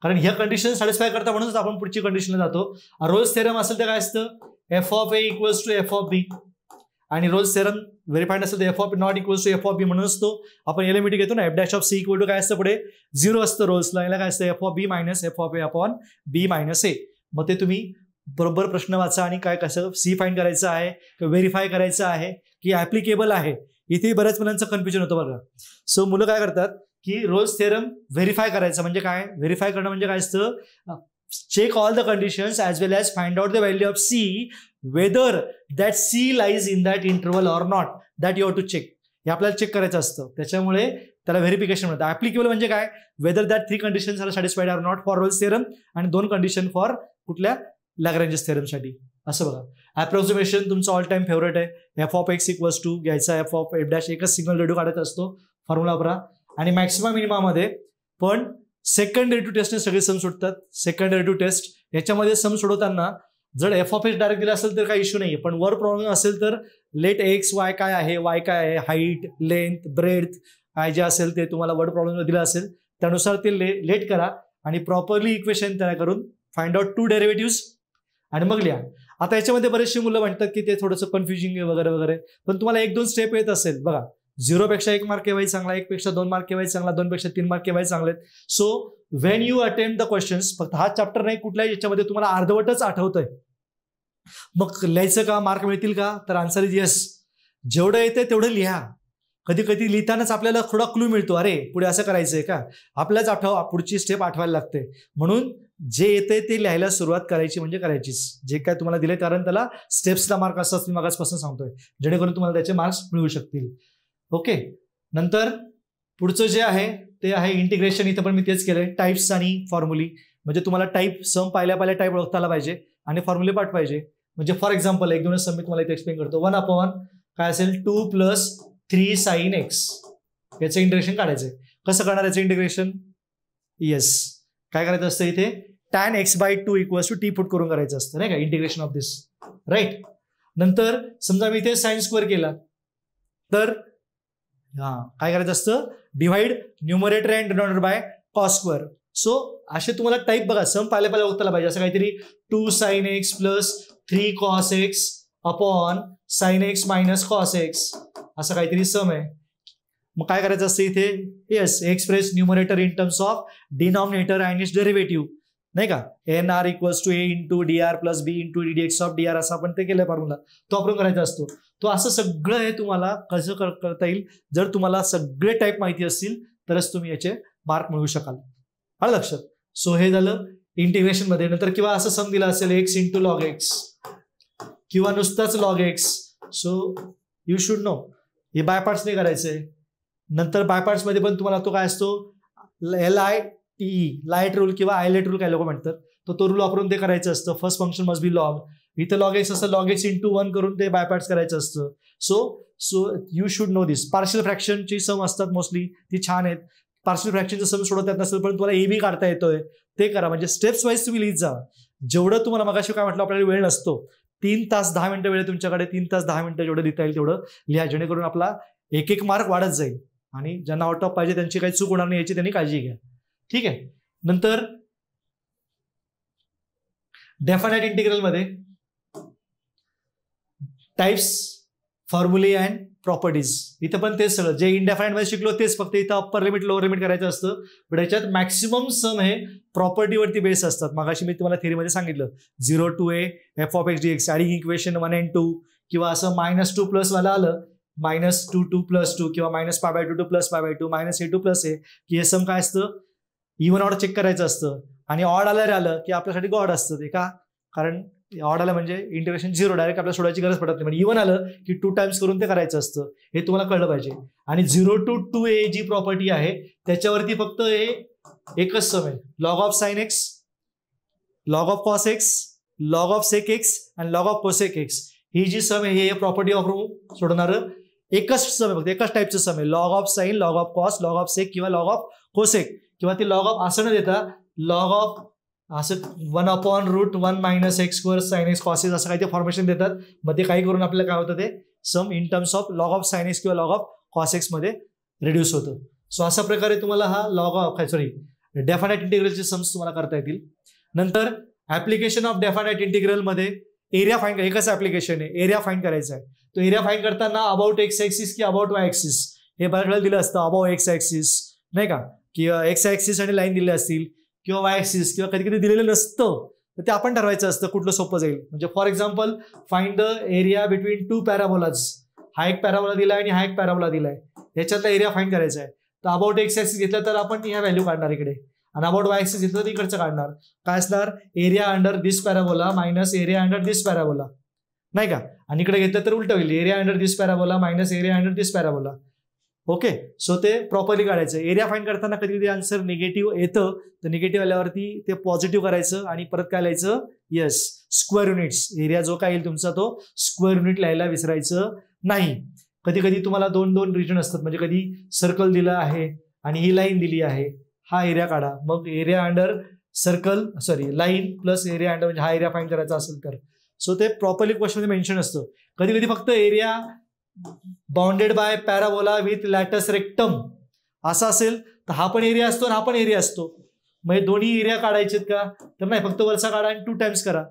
कारण ह्या कंडिशन सॅटिस्फाय करता म्हणूनच आपण पुढची कंडिशनला जातो. रोल्स थेरम असेल तर काय असतं f of a equals to f of b आणि रोल्स थेरम व्हेरीफाईड असेल तर f of not equals to f of b म्हणून असतो. आपण एलिमेंट घेतो ना f' of c equal to काय असतं पुढे 0 असतं रोल्सला. याला काय असतं f of b minus f of a upon b minus a. मग ते तुम्ही बरोबर प्रश्न वाचा आणि काय कसं सी फाइंड करायचं आहे किंवा व्हेरीफाय करायचं आहे की ऍप्लिकेबल आहे. इथे बऱ्याच मुलांचं कन्फ्युजन होतं बघा. सो मुलं काय करतात की रोल्स थेरम व्हेरीफाय करायचं म्हणजे काय. व्हेरीफाय करणं म्हणजे काय असतं check all the conditions as well as find out the value of c whether that c lies in that interval or not that you have to check. हे आपल्याला चेक करायचं असतं. त्याच्यामुळे त्याला व्हेरिफिकेशन म्हणतात. ऍप्लिकेबल म्हणजे काय whether that 3 conditions are satisfied or not for Rolle's theorem आणि 2 कंडिशन फॉर कुठल्या लॅग्रेंजस थेरमसाठी. असं बघा अप्रॉक्सिमेशन तुमचं ऑल टाइम फेवरेट आहे. f of x equals to घ्यायचा f ऑफ f' एकच सिंगल रेडिओ काढायचा असतो फॉर्म्युला वापरा. आणि मॅक्सिमम मिनिमामध्ये पण सेकंड डेरिव्हेटिव्ह टेस्टने सगळे सम सुटतात. सेकंड डेरिव्हेटिव्ह टेस्ट याच्यामध्ये सम सोडवताना जर एफ ऑफ एक्स डायरेक्ट दिला असेल तर काही इश्यू नाही, पण वर प्रॉब्लेम असेल तर लेट एक्स वाय काय आहे, वाय काय आहे, हाईट, लेंथ, ब्रेथ काय जे असेल ते तुम्हाला वर्ड प्रॉब्लेम दिला असेल त्यानुसार ते लेट करा आणि प्रॉपरली इक्वेशन तयार करून फाइंड आउट 2 डेरिव्हेटिव्ह आणि मग लिहा. आता याच्यामध्ये बरेचसे मुलं म्हणतात की ते थोडंसं कन्फ्युजिंग आहे वगैरे वगैरे, पण तुम्हाला 1-2 स्टेप येत असेल बघा. 0 पेक्षा 1 मार्क केव्हाही चांगला, 1 पेक्षा 2 मार्क केव्हाही चांगला, 2 पेक्षा 3 मार्क केव्हाही चांगले. So when you attempt the questions, फक्त हा चॅप्टर नाही कुठल्याही याच्यामध्ये तुम्हाला अर्धवटच आठवतंय, मग लिहायचं का, मार्क मिळतील का, तर आन्सर इज येस. जेवढं येते तेवढं लिहा. कधी कधी लिहितानाच आपल्याला थोडा क्लू मिळतो, अरे पुढे असं करायचंय का, आपल्याच पुढची स्टेप आठवायला लागते. म्हणून जे येते ते लिहायला सुरुवात करायची म्हणजे करायचीच. जे काय तुम्हाला दिले कारण त्याला स्टेप्सला मार्क असतात, मी मागासपासून सांगतोय, जेणेकरून तुम्हाला त्याचे मार्क्स मिळू शकतील. ओके, नंतर पुढचं जे आहे ते आहे इंटिग्रेशन. इथं पण मी तेच केलंय, टाईप्स आणि फॉर्म्युली. म्हणजे तुम्हाला टाईप सम पाहिल्या टाईप ओळखता आला पाहिजे आणि फॉर्म्युले पाठ पाहिजे. म्हणजे फॉर एक्झाम्पल 1-2 सम मी तुम्हाला इथे एक्सप्लेन करतो. 1/, काय असेल 2 + 3 sin x, याचं इंटिग्रेशन काढायचंय. कसं करणार याचं इंटिग्रेशन, येस काय करायचं असतं इथे tan x/2 = t पुट करून करायचं असतं नाही का, इंटिग्रेशन ऑफ दिस, राईट. नंतर समजा मी इथे साइन स्क्वेअर केला तर काय करायचं असतं, divide numerator and denominator by cos square. So असे तुम्हाला टाईप बघा सम पाहिल्या ओळखताला पाहिजे. असं काहीतरी 2 sin x + 3 cos x upon sin x - cos x असं काहीतरी सम आहे. मग काय करायचं असतं इथे, yes express numerator in terms of denominator and it's derivative नाही का, nr = a × dr + b × ddx of dr असं आपण ते केलं फॉर्म्युला, तो वापरून करायचा असतो. तो असं सगळं हे तुम्हाला कसं करता येईल, जर तुम्हाला सगळे टाईप माहिती असतील तरच तुम्ही याचे मार्क मिळवू शकाल. आलं लक्षात. सो हे झालं इंटिग्रेशन मध्ये. नंतर किंवा असं सम दिला असेल x × log x किंवा नुसताच log x. So you should no हे बाय पार्ट्स नाही करायचंय. नंतर बाय पार्ट्स मध्ये पण तुम्हाला तो काय असतो, LITE लाईट रूल किंवा आयलेट रूल काय लोक म्हणतात, तो रूल वापरून ते करायचं असतं. First function must be log. इथं log x असं log x × 1 करून ते बाय पार्ट्स करायचं असतं. So you should know this. Partial फ्रॅक्शनची सम असतात मोस्टली, ती छान आहेत. पार्शियल फ्रॅक्शनचं सम सोडत येत नसेल पण तुम्हाला AB काढता येतोय ते करा. म्हणजे स्टेप्स वाईज तुम्ही लिहित जा. जेवढं तुम्हाला मगाशी काय म्हटलं आपल्याला वेळ नसतो, 3 तास 10 मिनिटं वेळ तुमच्याकडे, 3 तास 10 मिनिटं जेवढं लिहिता येईल तेवढं लिहा, जेणेकरून आपला 1-1 मार्क वाढत जाईल आणि ज्यांना आउट ऑफ पाहिजे त्यांची काही चूक होणार नाही याची त्यांनी काळजी घ्या. ठीक आहे. नंतर डेफिनेट इंटिग्रल मध्ये टाइप्स, फॉर्म्युले अँड प्रॉपर्टीज. इथं पण तेच सगळं जे इंडेफिनाइट मध्ये शिकलो तेच, फक्त इथं अप्पर लिमिट लोअर लिमिट करायचं असतं. पण याच्यात मॅक्सिमम सम हे प्रॉपर्टीवरती बेस असतात. मागाशी मी तुम्हाला थेरीमध्ये सांगितलं 0 to a f of x dx आणि इक्वेशन 1 and 2 किंवा असं -2 + वाला आलं -2 + 2 किंवा -π/2 to +π/2 -a2 + a की हे सम काय असतं, इव्हन ऑड चेक करायचं असतं. आणि ऑड आलं की आपल्यासाठी गॉड असतं ते का, कारण ऑड आलं म्हणजे इंटिग्रेशन 0 डायरेक्ट आपल्याला सोडायची गरज पडत नाही. म्हणजे इव्हन आलं की 2 टाइम्स करून ते करायचं असतं, हे तुम्हाला कळलं पाहिजे. आणि 0 to 2a जी प्रॉपर्टी आहे त्याच्यावरती फक्त हे एकच सम आहे, log of sin x, log of cos x, log of sec x आणि log of cosec x. ही जी सम आहे हे प्रॉपर्टी वापरून सोडणारं एकच सम आहे, फक्त एकच टाईपचं सम आहे. log of sin, log of cos, log of sec किंवा log of cosec किंवा ते log of असं न देता log of असं 1/√1 - x² sin x cos x असं काही ते फॉर्मेशन देतात. मग ते काही करून आपल्याला काय होतं, ते sum in terms of log of sin x किंवा log of cos x मध्ये रिड्यूस होतं. सो अशा प्रकारे तुम्हाला हा डेफिनेट इंटिग्रलचे सम्स तुम्हाला करता येतील. नंतर ऍप्लिकेशन ऑफ डेफिनेट इंटिग्रल मध्ये एरिया फाइंड, एकच ऍप्लिकेशन आहे, एरिया फाइंड करायचा आहे. तो एरिया फाइंड करताना अबाउट एक्स ऍक्सिस की अबाउट वाय ऍक्सिस हे बऱ्याच वेळेला दिलं असतं. अबाउट एक्स ऍक्सिस नाही का, किंवा एक्स ऍक्सिस आणि लाईन दिले असतील किंवा वाय ऍक्सिस किंवा कधी कधी दिलेलं नसतं तर ते आपण ठरवायचं असतं कुठलं सोपं जाईल. म्हणजे for example find the area between 2 parabolas. हा एक पॅराबोला दिलाय आणि हा एक पॅराबोला दिलाय, याच्यातला एरिया फाइंड करायचा आहे. तर अबाउट एक्स ऍक्सिस घेतलं तर आपण ह्या व्हॅल्यू काढणार इकडे, आणि अबाउट वाय ऍक्सिस घेतलं तर इकडचं काढणार. काय असणार, एरिया अंडर दिस पॅराबोला मायनस एरिया अंडर दिस पॅराबोला नाही का. आणि इकडे घेतलं तर उलट होईल, एरिया अंडर दिस पॅराबोला मायनस एरिया अंडर दिस पॅराबोला. ओके, सो ते प्रॉपरली काढायचं. एरिया फाइंड करताना कधी कधी आन्सर निगेटिव्ह येतं, तर निगेटिव्ह आल्यावरती ते पॉझिटिव्ह करायचं आणि परत काय लिहायचं, येस स्क्वेअर युनिट्स. एरिया जो काय येईल तुमचा तो स्क्वेअर युनिट लिहायला विसरायचं नाही. कधी कधी तुम्हाला 2-2 रिजन असतात, म्हणजे कधी सर्कल दिलं आहे आणि ही लाईन दिली आहे, हा एरिया काढा. मग area under circle line plus area under म्हणजे हा एरिया फाइंड करायचा असेल तर. सो ते प्रॉपरली क्वेश्चनमध्ये मेन्शन असतं. कधी कधी फक्त area bounded by parabola with latus rectum असा असेल तर हा पण एरिया असतो आणि हा पण एरिया असतो. मग दोन्ही एरिया काढायचे का तर नाही, फक्त वरचा काढा आणि 2 टाइम्स करा.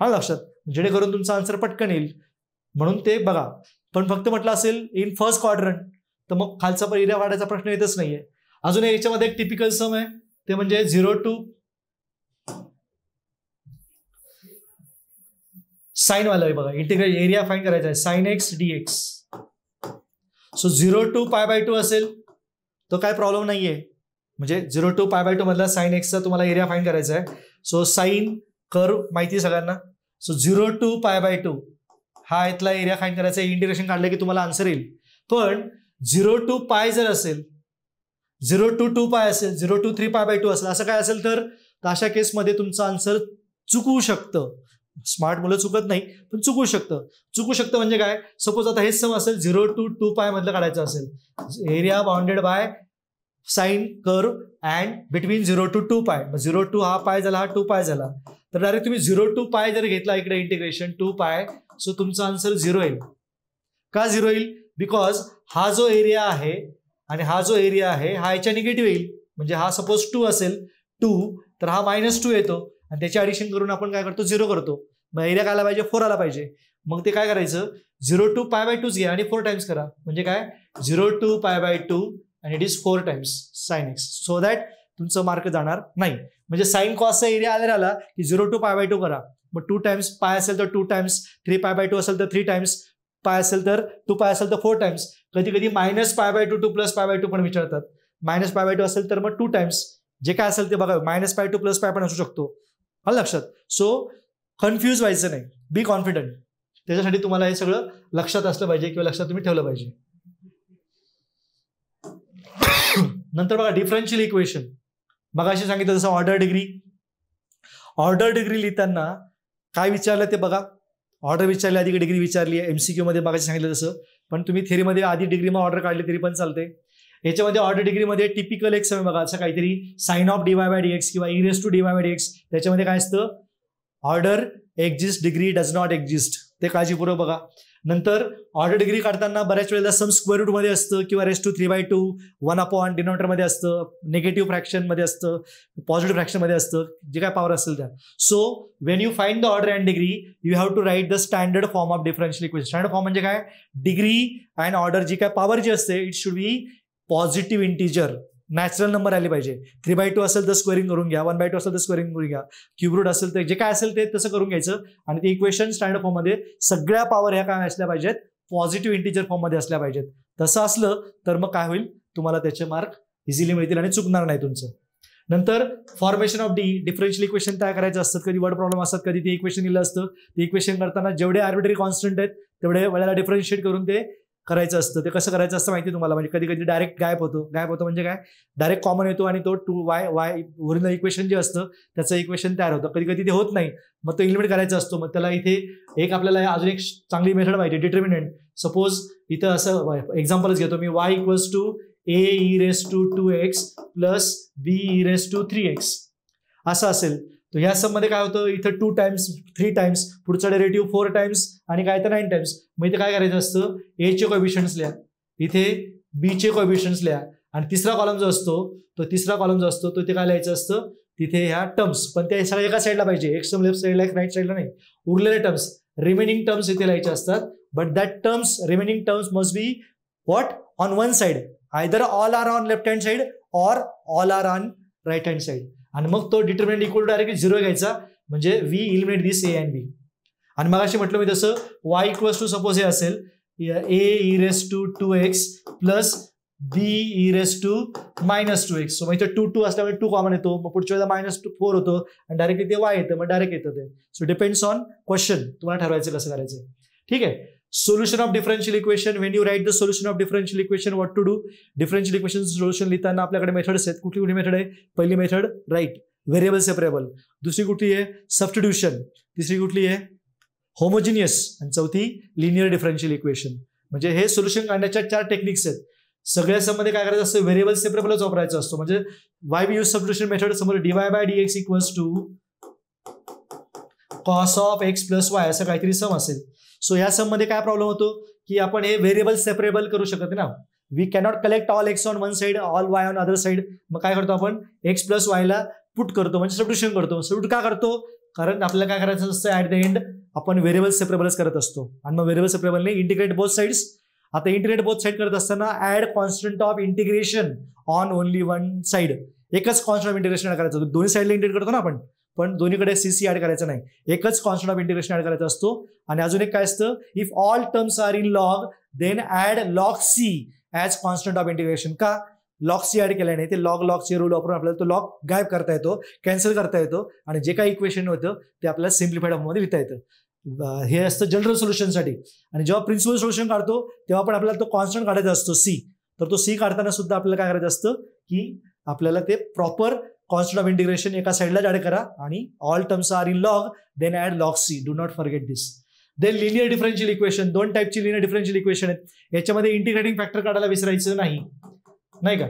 हा लक्षात, जेणेकरून तुमचा आन्सर पटकन येईल. म्हणून ते बघा. पण फक्त म्हटलं असेल इन फर्स्ट क्वाड्रंट तर मग खालचा पण एरिया काढायचा प्रश्न येतच नाहीये. अजून याच्यामध्ये एक टिपिकल सम आहे ते म्हणजे 0 to साइन वाला आहे बघा. इंटिग्रल एरिया फाइंड करायचा आहे sine x dx. So 0 to π/2 असेल तो काय प्रॉब्लेम नाहीये. म्हणजे 0 to π/2 मधला साइन एक्सचा तुम्हाला एरिया फाइंड करायचा आहे. सो साइन कर्व माहिती आहे सगळ्यांना. सो 0 to π/2 हा इथला एरिया फाइंड करायचा आहे. इंटिग्रेशन काढलं की तुम्हाला आन्सर येईल. पण 0 to π जर असेल, 0 to 2π असेल, 0 to 3π/2 असेल, असं काय असेल तर अशा केसमध्ये तुमचं आन्सर चुकू शकतं. स्मार्ट मुलं चुकत नाही पण चुकू शकतं. चुकू शकतं म्हणजे काय, सपोज आता हेच सम असेल 0 to 2π मधलं काढायचं असेल. Area bounded by sine curve and between 0 to 2π. 0 to हा पाय झाला, हा 2π झाला. तर डायरेक्ट तुम्ही 0 to π जर घेतला इकडे इंटिग्रेशन 2π, सो तुमचा आन्सर 0 येईल. का 0 येईल? बिकॉज हा जो एरिया आहे आणि हा जो एरिया आहे हा याच्या निगेटिव्ह येईल. म्हणजे हा सपोज 2 असेल 2 तर हा -2 येतो आणि त्याची ऍडिशन करून आपण काय करतो 0 करतो. मग एरिया काय आला पाहिजे 4 आला पाहिजे. मग ते काय करायचं 0 to π/2 घ्या आणि 4 टाइम्स करा. म्हणजे काय 0 to π/2 आणि it is 4 times sine x. So that तुमचं मार्क जाणार नाही. म्हणजे साइन कॉसचा एरिया आला की 0 to π/2 करा. मग 2 टाइम्स π असेल तर 2 टाइम्स, 3π/2 असेल तर 3 टाइम्स, π असेल तर 2π असेल तर 4 टाइम्स. कधी कधी -π/2 to +π/2 पण विचारतात. -π/2 असेल तर मग 2 टाइम्स. जे काय असेल ते बघा, -π to +π पण असू शकतो. हा लक्षात. सो कन्फ्यूज व्हायचं नाही, बी कॉन्फिडंट. त्याच्यासाठी तुम्हाला हे सगळं लक्षात असलं पाहिजे किंवा लक्षात तुम्ही ठेवलं पाहिजे. नंतर बघा डिफरन्शियल इक्वेशन. मगाशी सांगितलं जसं ऑर्डर डिग्री लिहिताना काय विचारलं ते बघा. ऑर्डर विचारली आधी डिग्री विचारली आहे. MCQ मध्ये मगाशी सांगितलं तसं. पण तुम्ही थेरीमध्ये आधी डिग्री मग ऑर्डर काढली तरी पण चालते. याच्यामध्ये ऑर्डर डिग्रीमध्ये टिपिकल एक समय बघा, असं काहीतरी साइन ऑफ dy/dx किंवा e⁻dy/dx. त्याच्यामध्ये काय असतं order exist, degree does not exist. ते काळजीपूर्वक बघा. नंतर ऑर्डर डिग्री काढताना बऱ्याच वेळेला सम स्क्वेअर रूट मध्ये असतं किंवा (3/2) 1/, डिनॉमिनेटर मध्ये असतं, निगेटिव्ह फ्रॅक्शन मध्ये असतं, पॉझिटिव्ह फ्रॅक्शन मध्ये असतं, जे काय पॉवर असेल त्या. So when you find the order and degree you have to write the standard form of differential equation. Standard form म्हणजे काय, डिग्री अँड ऑर्डर जी काय पॉवर जी असते it should be positive integer, natural number आले पाहिजे. 3/2 असेल तर स्क्वेअरिंग करून घ्या, 1/2 असेल तर स्क्वेअरिंग करून घ्या, क्यूब रूट असेल तर जे काय असेल ते तसं करून घ्यायचं. आणि ते इक्वेशन स्टँडर्ड फॉर्म मध्ये सगळ्या पॉवर ह्या काय असल्या पाहिजेत, पॉझिटिव्ह इंटिजर फॉर्म मध्ये असल्या पाहिजेत. तसं असलं तर मग काय होईल, तुम्हाला त्याचे मार्क इझिली मिळतील आणि चुकणार नाही तुमचं. नंतर फॉर्मेशन ऑफ डिफरन्शियल इक्वेशन तयार करायचं असतात. कधी वर्ड प्रॉब्लेम असतात, कधी ते इक्वेशन लिहिलं असतं. ते इक्वेशन करताना जेवढे आर्बिटरी कॉन्स्टंट आहेत तेवढे वेळेला डिफरन्शिएट करून ते करायचं असतं. ते कसं करायचं असतं माहिती तुम्हाला. म्हणजे कधी कधी डायरेक्ट गायब होतो म्हणजे काय, डायरेक्ट कॉमन येतो आणि तो 2y ओरिजिनल इक्वेशन जे असतं त्याचं इक्वेशन तयार होतं. कधी कधी ते होत नाही, मग तो एलिमिनेट करायचं असतो. मग त्याला इथे एक आपल्याला अजून एक चांगली मेथड माहिती, डिटर्मिनंट. सपोज इथं असं एक्झाम्पलच घेतो मी, y = a e⁻² plus b e⁻3x असं असेल तर ह्या सम मध्ये काय होतं, इथं 2 टाइम्स 3 टाइम्स, पुढचा डेरिव्हेटिव्ह 4 टाइम्स आणि काय तर 9 टाइम्स. मग इथे काय करायचं असतं, ए चे कोएफिशियंट्स लिहा, इथे बी चे कोएफिशियंट्स लिहा आणि तिसरा कॉलम जो असतो तो ते काय लिहायचं असतं, तिथे ह्या टर्म्स. पण त्या सगळ्या एका साईडला पाहिजे, एक सम लेफ्ट साईडला एक राईट साईडला नाही. उरलेले टर्म्स, रिमेनिंग टर्म्स इथे लिहायचे असतात. But that terms, remaining terms must be what, on one side. Either all are on left hand side or all are on right hand side. आणि मग तो डिटर्मिनंट इक्वल टू डायरेक्टली 0 घ्यायचा. म्हणजे we eliminate this A and B. आणि मग अशी म्हटलं मी तसं y = सपोज हे असेल a e⁻² plus b e⁻². So मग इथं 2 असल्यामुळे 2 कॉमन येतो. मग पुढच्या वेळेला -4 होतो आणि डायरेक्टली ते y येतं, मग डायरेक्ट येतं ते. सो डिपेंड्स ऑन क्वेश्चन, तुम्हाला ठरवायचं कसं करायचं. ठीक आहे. Solution of differential equation. When you write the solution of differential equation what to do. Differential equation solution लिहिताना आपल्याकडे मेथड्स आहेत. कुठली मेथड आहे, पहिली मेथड राईट, व्हेरिएबल सेपरेबल. दुसरी कुठली आहे, सबस्टिट्यूशन. तिसरी कुठली आहे, होमोजिनियस. आणि चौथी लिनियर डिफरन्शियल इक्वेशन. म्हणजे हे सोल्युशन काढण्याच्या 4 टेक्निक्स आहेत. सगळ्या सममध्ये काय करायचं असतं, व्हेरिएबल सेपरेबलच वापरायचं असतो. म्हणजे why we use substitution method, समोर dy/dx equals to cos of x plus y असं काहीतरी सम असेल. सो या सम मध्ये काय प्रॉब्लेम होतो की आपण हे व्हेरिएबल सेपरेबल करू शकत ना. We cannot collect all x on one side, all y on other side. मग काय करतो आपण, एक्स प्लस वायला पुट करतो, म्हणजे सबस्टिट्यूशन करतो. सबस्टिट्यूट का करतो, कारण आपल्याला काय करायचं असतं, ऍट द एंड आपण व्हेरिएबल सेपरेबलच करत असतो. आणि मग व्हेरिएबल सेपरेबलने इंटिग्रेट बोथ साइड्स. आता इंटिग्रेट बोथ साइड करत असताना add constant of integration on only one side. एकच कॉन्स्टंट ऑफ इंटिग्रेशन ऍड करायचं. दोन्ही साइडला इंटिग्रेट करतो ना आपण, पण दोन्हीकडे सीसी ऍड करायचं नाही, एकच कॉन्स्टंट ऑफ इंटिग्रेशन ऍड करायचा असतो. आणि अजून एक काय असतं, if all terms are in log then add log c as constant of integration. का, लॉग सी ऍड केल्याने ते लॉगचे रूल वापरून आपल्याला तो लॉग गायब करता येतो, कॅन्सल करता येतो, आणि जे काही इक्वेशन होतं ते आपल्याला सिम्प्लिफाईड फॉर्ममध्ये लिहिता येतं. हे असतं जनरल सोल्युशनसाठी. आणि जेव्हा प्रिन्सिपल सोल्युशन काढतो तेव्हा पण आपल्याला तो कॉन्स्टंट काढायचा असतो सी. तर तो सी काढताना सुद्धा आपल्याला काय करायचं असतं की आपल्याला ते प्रॉपर कॉन्स्टंट ऑफ इंटिग्रेशन एका साइडला ऍड करा, आणि all terms are in log then add log c. Do not forget this. Then linear differential equation. दोन टाईपची लिनियर डिफरन्शियल इक्वेशन आहेत. याच्यामध्ये इंटिग्रेटिंग फॅक्टर काढायला विसरायचं नाही का,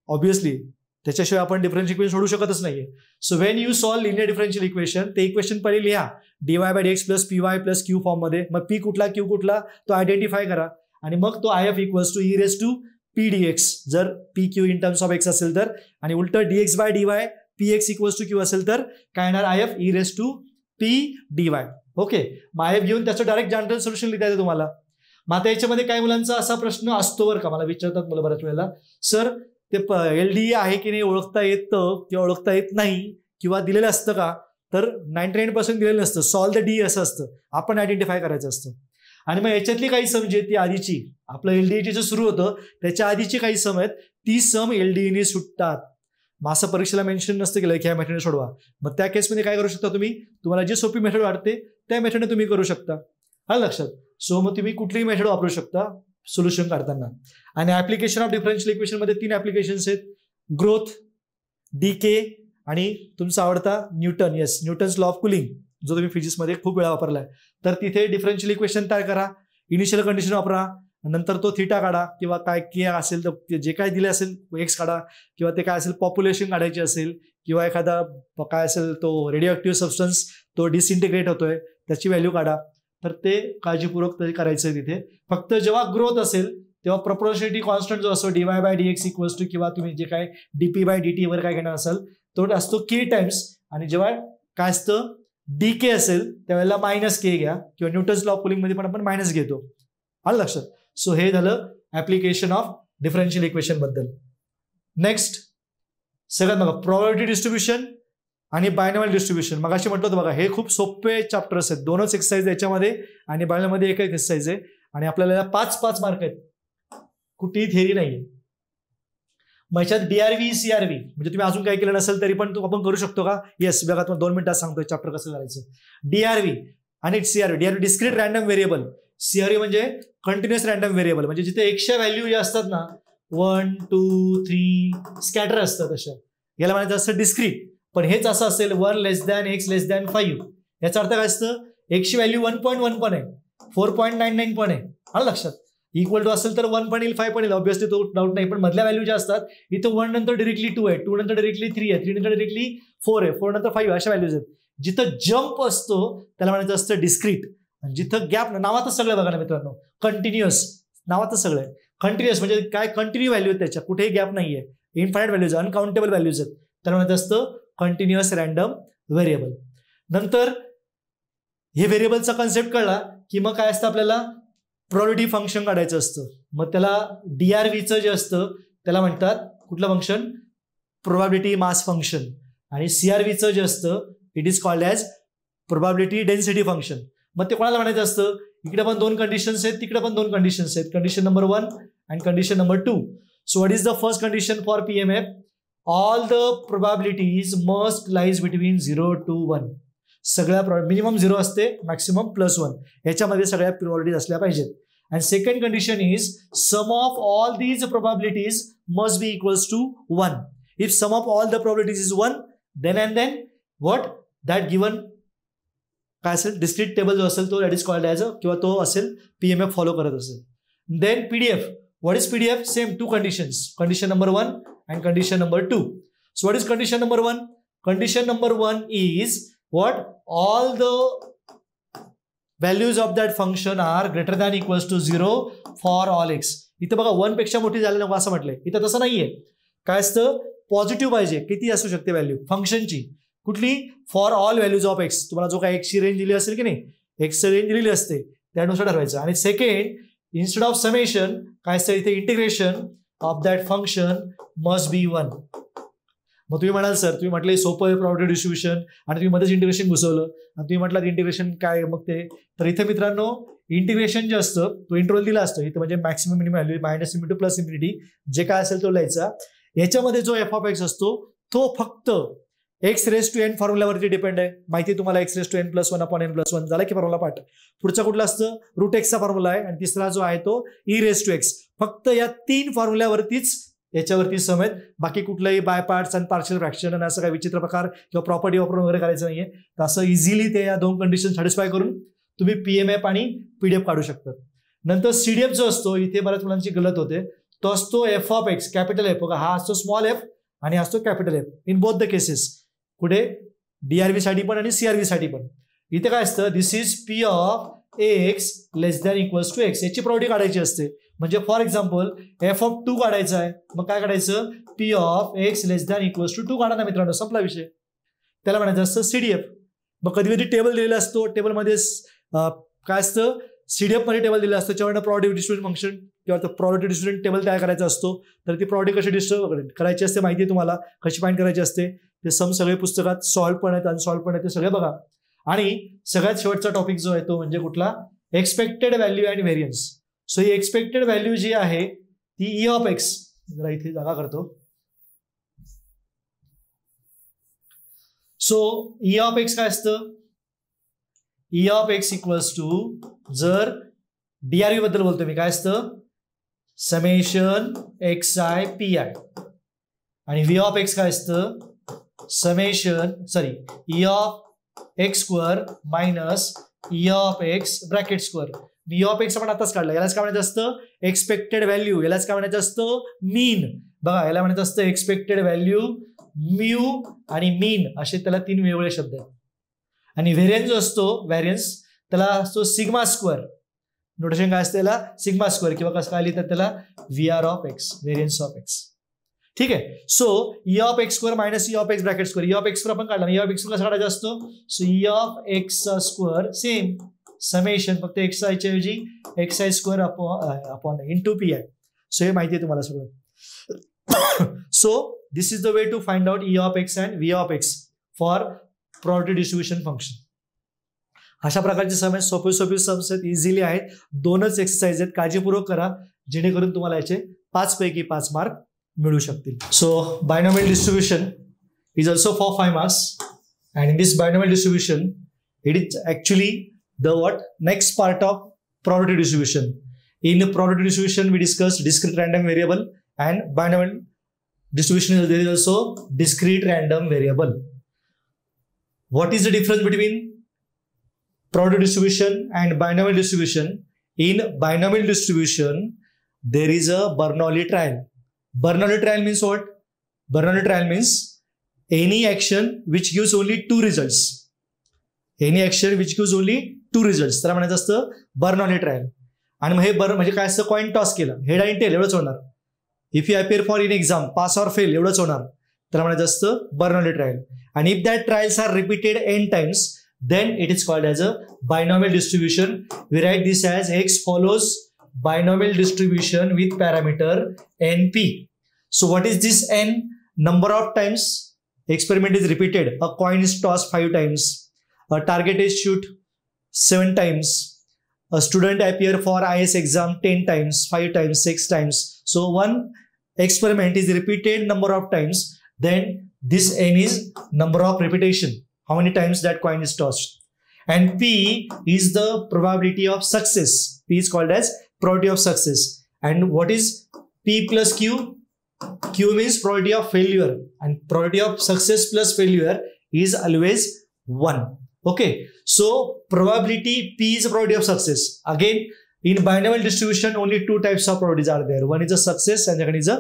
ऑब्विसली त्याच्याशिवाय आपण डिफरन्शियल इक्वेशन सोडू शकतच नाहीये. So when you solve linear differential equation, ते इक्वेशन पहिले लिहा dy/dx plus py plus q form मध्ये. मग p कुठला q कुठला तो आयडेंटिफाय करा, आणि मग तो if equals to e pdx जर pq in terms of x असेल तर, आणि उलट dx/dy px equals to q असेल तर काय येणार, if e pdy. ओके, मग if घेऊन त्याचं डायरेक्ट जनरल सोल्युशन लिहिता येतं तुम्हाला. मग आता याच्यामध्ये काही मुलांचा असा प्रश्न असतो बरं का, मला विचारतात मुलं बऱ्याच वेळेला, सर ते LDE आहे की नाही ओळखता येतं किंवा ओळखता येत नाही, किंवा दिलेलं असतं का, तर 99% दिलेलं नसतं. सॉल्व द डी असं असतं, आपण आयडेंटिफाय करायचं असतं. आणि मग याच्यातली काही सम जी ती आधीची आपलं LDE जे सुरू होतं त्याच्या आधीची काही सम आहेत, ती सम LDEने सुटतात. मग असं परीक्षेला मेन्शन नसतं केलं की ह्या मेथडने सोडवा. मग त्या केसमध्ये काय करू शकता तुम्ही, तुम्हाला जी सोपी मेथड वाटते त्या मेथडने तुम्ही करू शकता. हा लक्षात. सो मग तुम्ही कुठलीही मेथड वापरू शकता सोल्युशन काढताना. आणि ऍप्लिकेशन ऑफ डिफरन्शियल इक्वेशन मध्ये 3 ऍप्लिकेशन्स आहेत, ग्रोथ, डीके, आणि तुमचा आवडता Newton. Yes, Newton's law of cooling, जो तुम्ही फिजिक्समध्ये खूप वेळा वापरलाय. तर तिथे डिफरन्शियल इक्वेशन तयार करा, इनिशियल कंडिशन वापरा, नंतर तो थिटा काढा, किंवा काय के असेल तर जे काय दिले असेल एक्स काढा, किंवा ते काय असेल पॉप्युलेशन काढायची असेल, किंवा एखादा काय असेल तो रेडिओ ऍक्टिव्ह सबस्टन्स तो डिसइंटिग्रेट होतोय त्याची व्हॅल्यू काढा. तर ते काळजीपूर्वक करायचं आहे तिथे. फक्त जेव्हा ग्रोथ असेल तेव्हा प्रपोर्शनॅलिटी कॉन्स्टंट जो असतो dy/dx इक्वल्स टू, किंवा तुम्ही जे काय dp/dt वर काय घेणार असाल तो असतो k टाइम्स. आणि जेव्हा काय असतं dk असेल त्यावेळेला -k घ्या, किंवा न्यूटन्स लॉ ऑफ कुलिंग मध्ये पण आपण मायनस घेतो. आलं लक्षात. सो हे झालं ऍप्लिकेशन ऑफ डिफरन्शियल इक्वेशन बद्दल. नेक्स्ट सगळ्यात बघा प्रोबॅबिलिटी डिस्ट्रीब्युशन आणि बायनॉमियल डिस्ट्रीब्युशन. मग अशी म्हटलं होतं बघा, हे खूप सोपे चॅप्टर्स आहेत, 2च एक्सरसाइज याच्यामध्ये, आणि बायनॉमियलमध्ये एक एक्सरसाइज आहे, आणि आपल्याला 5 मार्क आहेत, कुठेही थिअरी नाहीये. मग याच्यात DRV CRV म्हणजे तुम्ही अजून काही केलं नसेल तरी पण आपण करू शकतो का, येस. बघा तुम्हाला 2 मिनिटात सांगतोय चॅप्टर कसं करायचं. DRV आणि CRV. DRV discrete random variable, CRV म्हणजे कंटिन्युअस रॅन्डम व्हेरिएबल, म्हणजे जिथे एकशे व्हॅल्यू जे असतात ना 1 2 3 स्कॅटर असतात अशा, याला म्हणायचं असतं डिस्क्रीट. पण हेच असं असेल 1 < x < 5, याचा अर्थ काय असतं, एकशे व्हॅल्यू 1.1 पण आहे, 4.99 पण आहे. हा लक्षात. इक्वल टू असेल तर 1 पण येईल, 5 पण येईल, ऑब्व्हियसली तो डाऊट नाही. पण मधल्या व्हॅल्यू ज्या असतात इथं 1 नंतर डिरेक्टली 2 आहे, 2 नंतर डिरेक्टली 3 आहे, 3 नंतर डिरेक्टली 4 आहे, 4 नंतर 5, अशा व्हॅल्यूज आहेत. जिथं जम्प असतो त्याला म्हणायचं असतं डिस्क्रीट. आणि जिथं गॅप, नावातच सगळं बघा ना मित्रांनो, कंटिन्युअस नावातच सगळं आहे. कंटिन्युअस म्हणजे काय, कंटिन्यू व्हॅल्यू आहेत त्याच्या, कुठेही गॅप नाहीये, इन्फायनाइट व्हॅल्यूज, अनकाउंटेबल व्हॅल्यूज आहेत, त्याला म्हणायचं असतं कंटिन्युअस रॅन्डम व्हेरिएबल. नंतर हे व्हेरिएबलचा कन्सेप्ट कळला की मग काय असतं, आपल्याला प्रोबॅबिलिटी फंक्शन काढायचं असतं. मग त्याला DRVचं जे असतं त्याला म्हणतात कुठलं फंक्शन, प्रोबॅबिलिटी मास फंक्शन. आणि CRVचं जे असतं it is called as probability density function. मग ते कोणाला म्हणायचं असतं, इकडे पण 2 कंडिशन्स आहेत, तिकडे पण 2 कंडिशन्स आहेत, कंडिशन नंबर 1 आणि condition number 2. So what is the first condition for PMF, all the probabilities must lies between 0 to 1. सगळ्या मिनिमम 0 असते, मॅक्सिमम +1, याच्यामध्ये सगळ्या प्रोबॅबिलिटीज असल्या पाहिजेत. And second condition is sum of all these probabilities must be equals to 1. If sum of all the probabilities is 1, then what that given काय असेल, डिस्क्रीट टेबल जो असेल तो that is called as a, किंवा तो असेल PMF फॉलो करत असेल. Then PDF What is PDF? Same two conditions. Condition number 1 and condition number 2. So what is condition number 1? Condition number 1 is what? All the values of that function are greater than equals to 0 for all x. इथं बघा 1 पेक्षा मोठी झाली नको असं म्हटलंय. इथं तसं नाहीये. काय असतं? पॉझिटिव्ह पाहिजे. किती असू शकते व्हॅल्यू फंक्शनची? कुठली? For all values of x. तुम्हाला जो काय एक्सची रेंज दिली असेल की नाही, एक्सची रेंज दिलेली असते त्यानुसार ठरवायचं. आणि सेकंड, इन्स्टेड ऑफ समेशन काय असतं इथे? Integration of that function must be 1. मग तुम्ही म्हणाल सर, तुम्ही म्हटलं सोपं आहे प्रॉपर्टी डिस्ट्रीब्युशन आणि तुम्ही मध्येच इंटिग्रेशन घुसवलं आणि तुम्ही म्हटलं इंटिग्रेशन काय मग ते. तर इथे मित्रांनो इंटिग्रेशन जे असतं तो इंटरवल दिला असतो इथे, म्हणजे maximum minimum value minus infinity plus infinity जे काय असेल तो लिहायचा. याच्यामध्ये जो एफ ऑफ एक्स असतो तो फक्त एक्स रेस टू एन फॉर्म्युलावरती डिपेंड आहे. माहिती आहे तुम्हाला, X raise to N plus 1 upon N plus 1 झाला की फॉर्म्युला पाठ. पुढचा कुठला असतं? रूट एक्सचा फॉर्म्युला आहे. आणि तिसरा जो आहे तो ई रेस टू एक्स. फक्त या 3 फॉर्म्युल्यावरतीच याच्यावरती समेत, बाकी कुठलंही बाय पार्ट्स आणि पार्शियल फ्रॅक्शन आणि असं काही विचित्र प्रकार किंवा प्रॉपर्टी वापरून वगैरे करायचं नाहीये. तर असं इझिली ते या 2 कंडिशन सॅटिस्फाय करून तुम्ही पीएमएफ आणि पीडीएफ काढू शकतात. नंतर सीडीएफ जो असतो इथे बऱ्याच मुलांची गलत होते, तो असतो F of x capital F. बघा हा असतो स्मॉल एफ आणि असतो capital F in both the cases. कुठे? डीआरव्ही साठी पण आणि सीआरव्ही साठी पण. इथे काय असतं? This is P of x less than equals to X. याची प्रॉपर्टी काढायची असते. म्हणजे फॉर एक्झाम्पल एफ ऑफ 2 काढायचं आहे, मग काय काढायचं? P of x less than equals to 2 काढा ना मित्रांनो, संपला विषय. त्याला म्हणायचं असतं सीडीएफ. मग कधी कधी टेबल दिलेला असतो, टेबलमध्ये काय असतं? सीडीएफ मध्ये टेबल दिलेला असतो, त्याच्यावर प्रॉपर्टी डिस्ट्रीब्युशन फंक्शन किंवा प्रॉपर्टी डिस्ट्रीब्युशन टेबल तयार करायचा असतो. तर ती प्रॉपर्टी कशी डिस्ट्रीब्युट करायची असते माहिती आहे तुम्हाला, कशी फाइंड करायची असते ते सम सगळे पुस्तकात सॉल्व्ह पण आहेत, अनसॉल्व्ह पण आहेत, ते सगळे बघा. आणि सगळ्यात शेवटचा टॉपिक जो आहे तो म्हणजे कुठला? Expected value and variance. So ही एक्सपेक्टेड व्हॅल्यू जी आहे ती ई ऑफ एक्स, जरा इथे जागा करतो. सो ई ऑफ एक्स काय असतं? E of x equals to, जर डीआरव्ही बद्दल बोलतो मी, काय असतं? Summation x i p i. आणि व्ही ऑफ एक्स काय असतं? Summation E of x square minus E of x bracket square. V of x आपण आताच काढला. यालाच काय म्हणायचं असतं? Expected value. यालाच काय म्हणायचं असतं? मीन. बघा याला म्हणायचं असतं एक्सपेक्टेड व्हॅल्यू, म्यू आणि मीन, असे त्याला 3 वेगवेगळे शब्द आहेत. आणि व्हेरियन्स जो असतो, व्हेरियन्स त्याला असतो सिग्मा स्क्वेअर. नोटेशन काय असते त्याला? सिग्मा स्क्वेअर, किंवा कसं काय लिहितात त्याला? V r of x, variance of x. ठीक आहे. So E of x square minus E of x bracket square. E of x square आपण काढला, ई ऑफ एक्स कसा काढायचा असतो? So E of x square same summation, फक्त एक्स आयच्या ऐवजी x i square upon into p i. So हे माहिती आहे तुम्हाला सगळं. So this is the way to find out E of x and V of x for property distribution function. अशा प्रकारचे सम सोपे सोपे सम्स आहेत, इझिली आहेत. 2च एक्सरसाइज आहेत, काळजीपूर्वक करा जेणेकरून तुम्हाला याचे 5 पैकी 5 मार्क मिळू शकतील. So binomial distribution is also for 5 marks and in this binomial distribution it is actually the next part of probability distribution. In probability distribution we discussed discrete random variable, and binomial distribution there is also discrete random variable. What is the difference between probability distribution and binomial distribution? In binomial distribution there is a Bernoulli trial. Bernoulli trial means what? Bernoulli trial means any action which gives only 2 results. Any action which gives only 2 results, त्याला म्हणायचं असतं बर्नॉली ट्रायल. आणि मग हे म्हणजे काय असतं? कॉइन टॉस केलं, हेड आणि टेल एवढंच होणार. If you appear for in exam, pass or fail एवढंच होणार. त्याला म्हणायचं असतं बर्नॉली ट्रायल. आणि if that trials are repeated n times, then it is called as a binomial distribution. We write this as x follows binomial distribution with parameter np. So what is this n? Number of times experiment is repeated. A coin is tossed 5 times. A target is shoot 7 times. A student appear for IS exam 10 times, 5 times, 6 times. So one experiment is repeated number of times. Then this n is number of repetition. How many times that coin is tossed. And P is the probability of success. P is called as probability of success. And what is P plus Q? Q means probability of failure. And probability of success plus failure is always 1. Okay, so probability P is a probability of success. Again, In binomial distribution, only two types of probabilities are there. One is a success and second is a